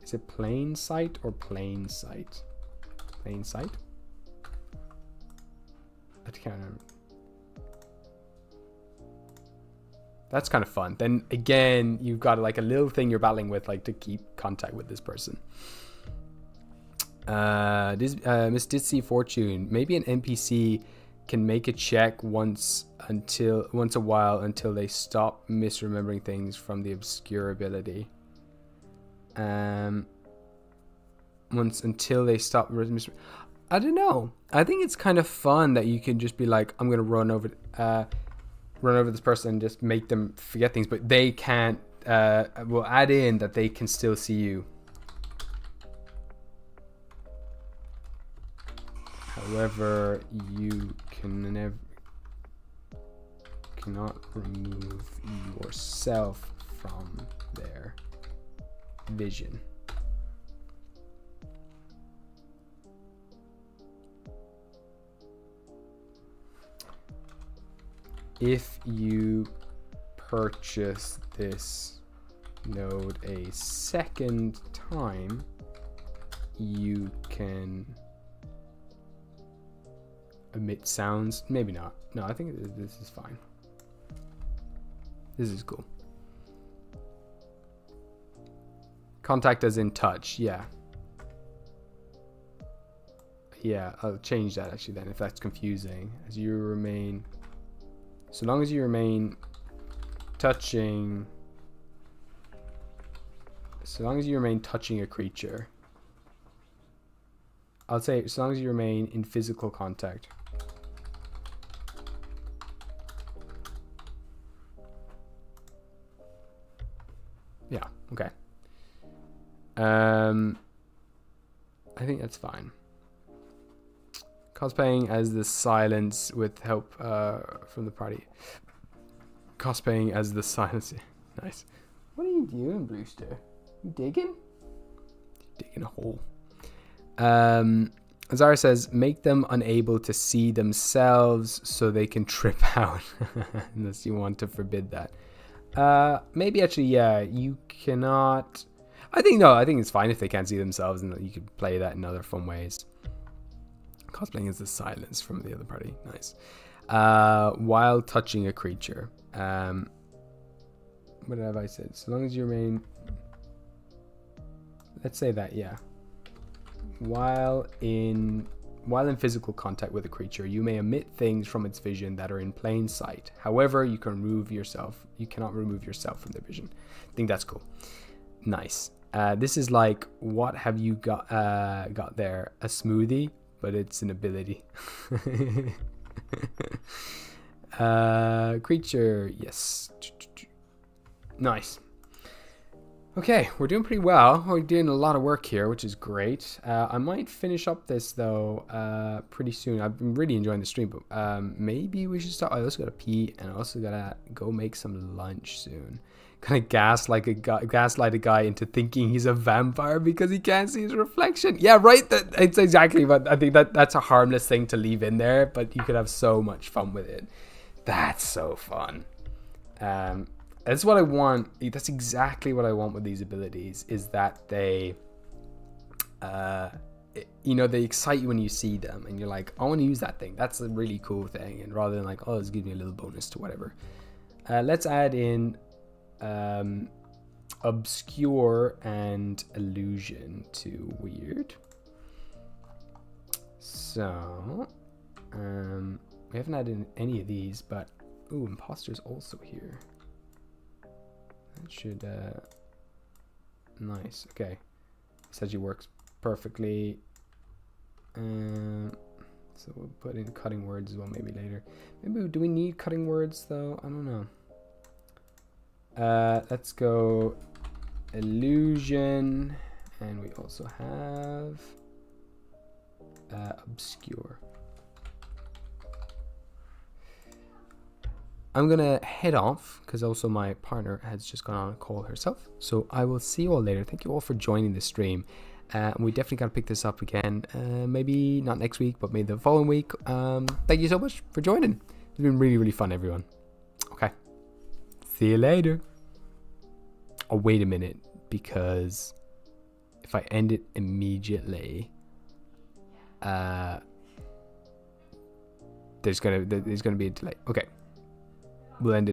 Is it plain sight or plain sight? Plain sight? I can't remember. That's kind of fun. Then again, you've got like a little thing you're battling with, like to keep contact with this person. Miss Ditsy Fortune. Maybe an NPC can make a check once a while until they stop misremembering things from the obscure ability. Until they stop I don't know. I think it's kind of fun that you can just be like, I'm gonna run over this person and just make them forget things, but they can't. We'll add in that they can still see you. However, you cannot remove yourself from their vision. If you purchase this node a second time, you can emit sounds. Maybe not. No, I think this is fine. This is cool. Contact as in touch. Yeah. Yeah, I'll change that actually then if that's confusing. As you remain... So long as you remain touching... So long as you remain touching a creature. I'll say so long as you remain in physical contact. Yeah, okay. I think that's fine. Cosplaying as the silence with help from the party. Cosplaying as the silence. Nice. What are you doing, Brewster? You digging? Digging a hole. Zara says, make them unable to see themselves so they can trip out. Unless you want to forbid that. Maybe actually, yeah, you cannot. I think it's fine if they can't see themselves, and you could play that in other fun ways. Cosplaying is the silence from the other party. Nice. While touching a creature. What have I said? So long as you remain. Let's say that, yeah. While in physical contact with a creature, you may omit things from its vision that are in plain sight. However, you cannot remove yourself from their vision. I think that's cool. Nice. This is like, what have you got there? A smoothie, but it's an ability. Creature, yes. Nice. Okay, we're doing pretty well. We're doing a lot of work here, which is great. I might finish up this, though, pretty soon. I've been really enjoying the stream, but maybe we should start. I also gotta pee, and I also gotta go make some lunch soon. Kind of gaslight a guy into thinking he's a vampire because he can't see his reflection. Yeah, right. It's exactly what I think. That's a harmless thing to leave in there, but you could have so much fun with it. That's so fun. That's what I want. That's exactly what I want with these abilities, is that they, they excite you when you see them, and you're like, I want to use that thing. That's a really cool thing. And rather than like, oh, this gives me a little bonus to whatever. Let's add in obscure and illusion to weird. So, we haven't added any of these, but ooh, imposter's also here. That should nice. Okay, this actually works perfectly. So we'll put in cutting words as well, maybe later. Maybe do we need cutting words though? I don't know. Let's go illusion, and we also have obscure. I'm gonna head off because also my partner has just gone on a call herself. So I will see you all later. Thank you all for joining the stream. We definitely gotta pick this up again. Maybe not next week, but maybe the following week. Thank you so much for joining. It's been really, really fun, everyone. Okay. See you later. Oh, wait a minute, because if I end it immediately, there's gonna be a delay. Okay. We'll end it.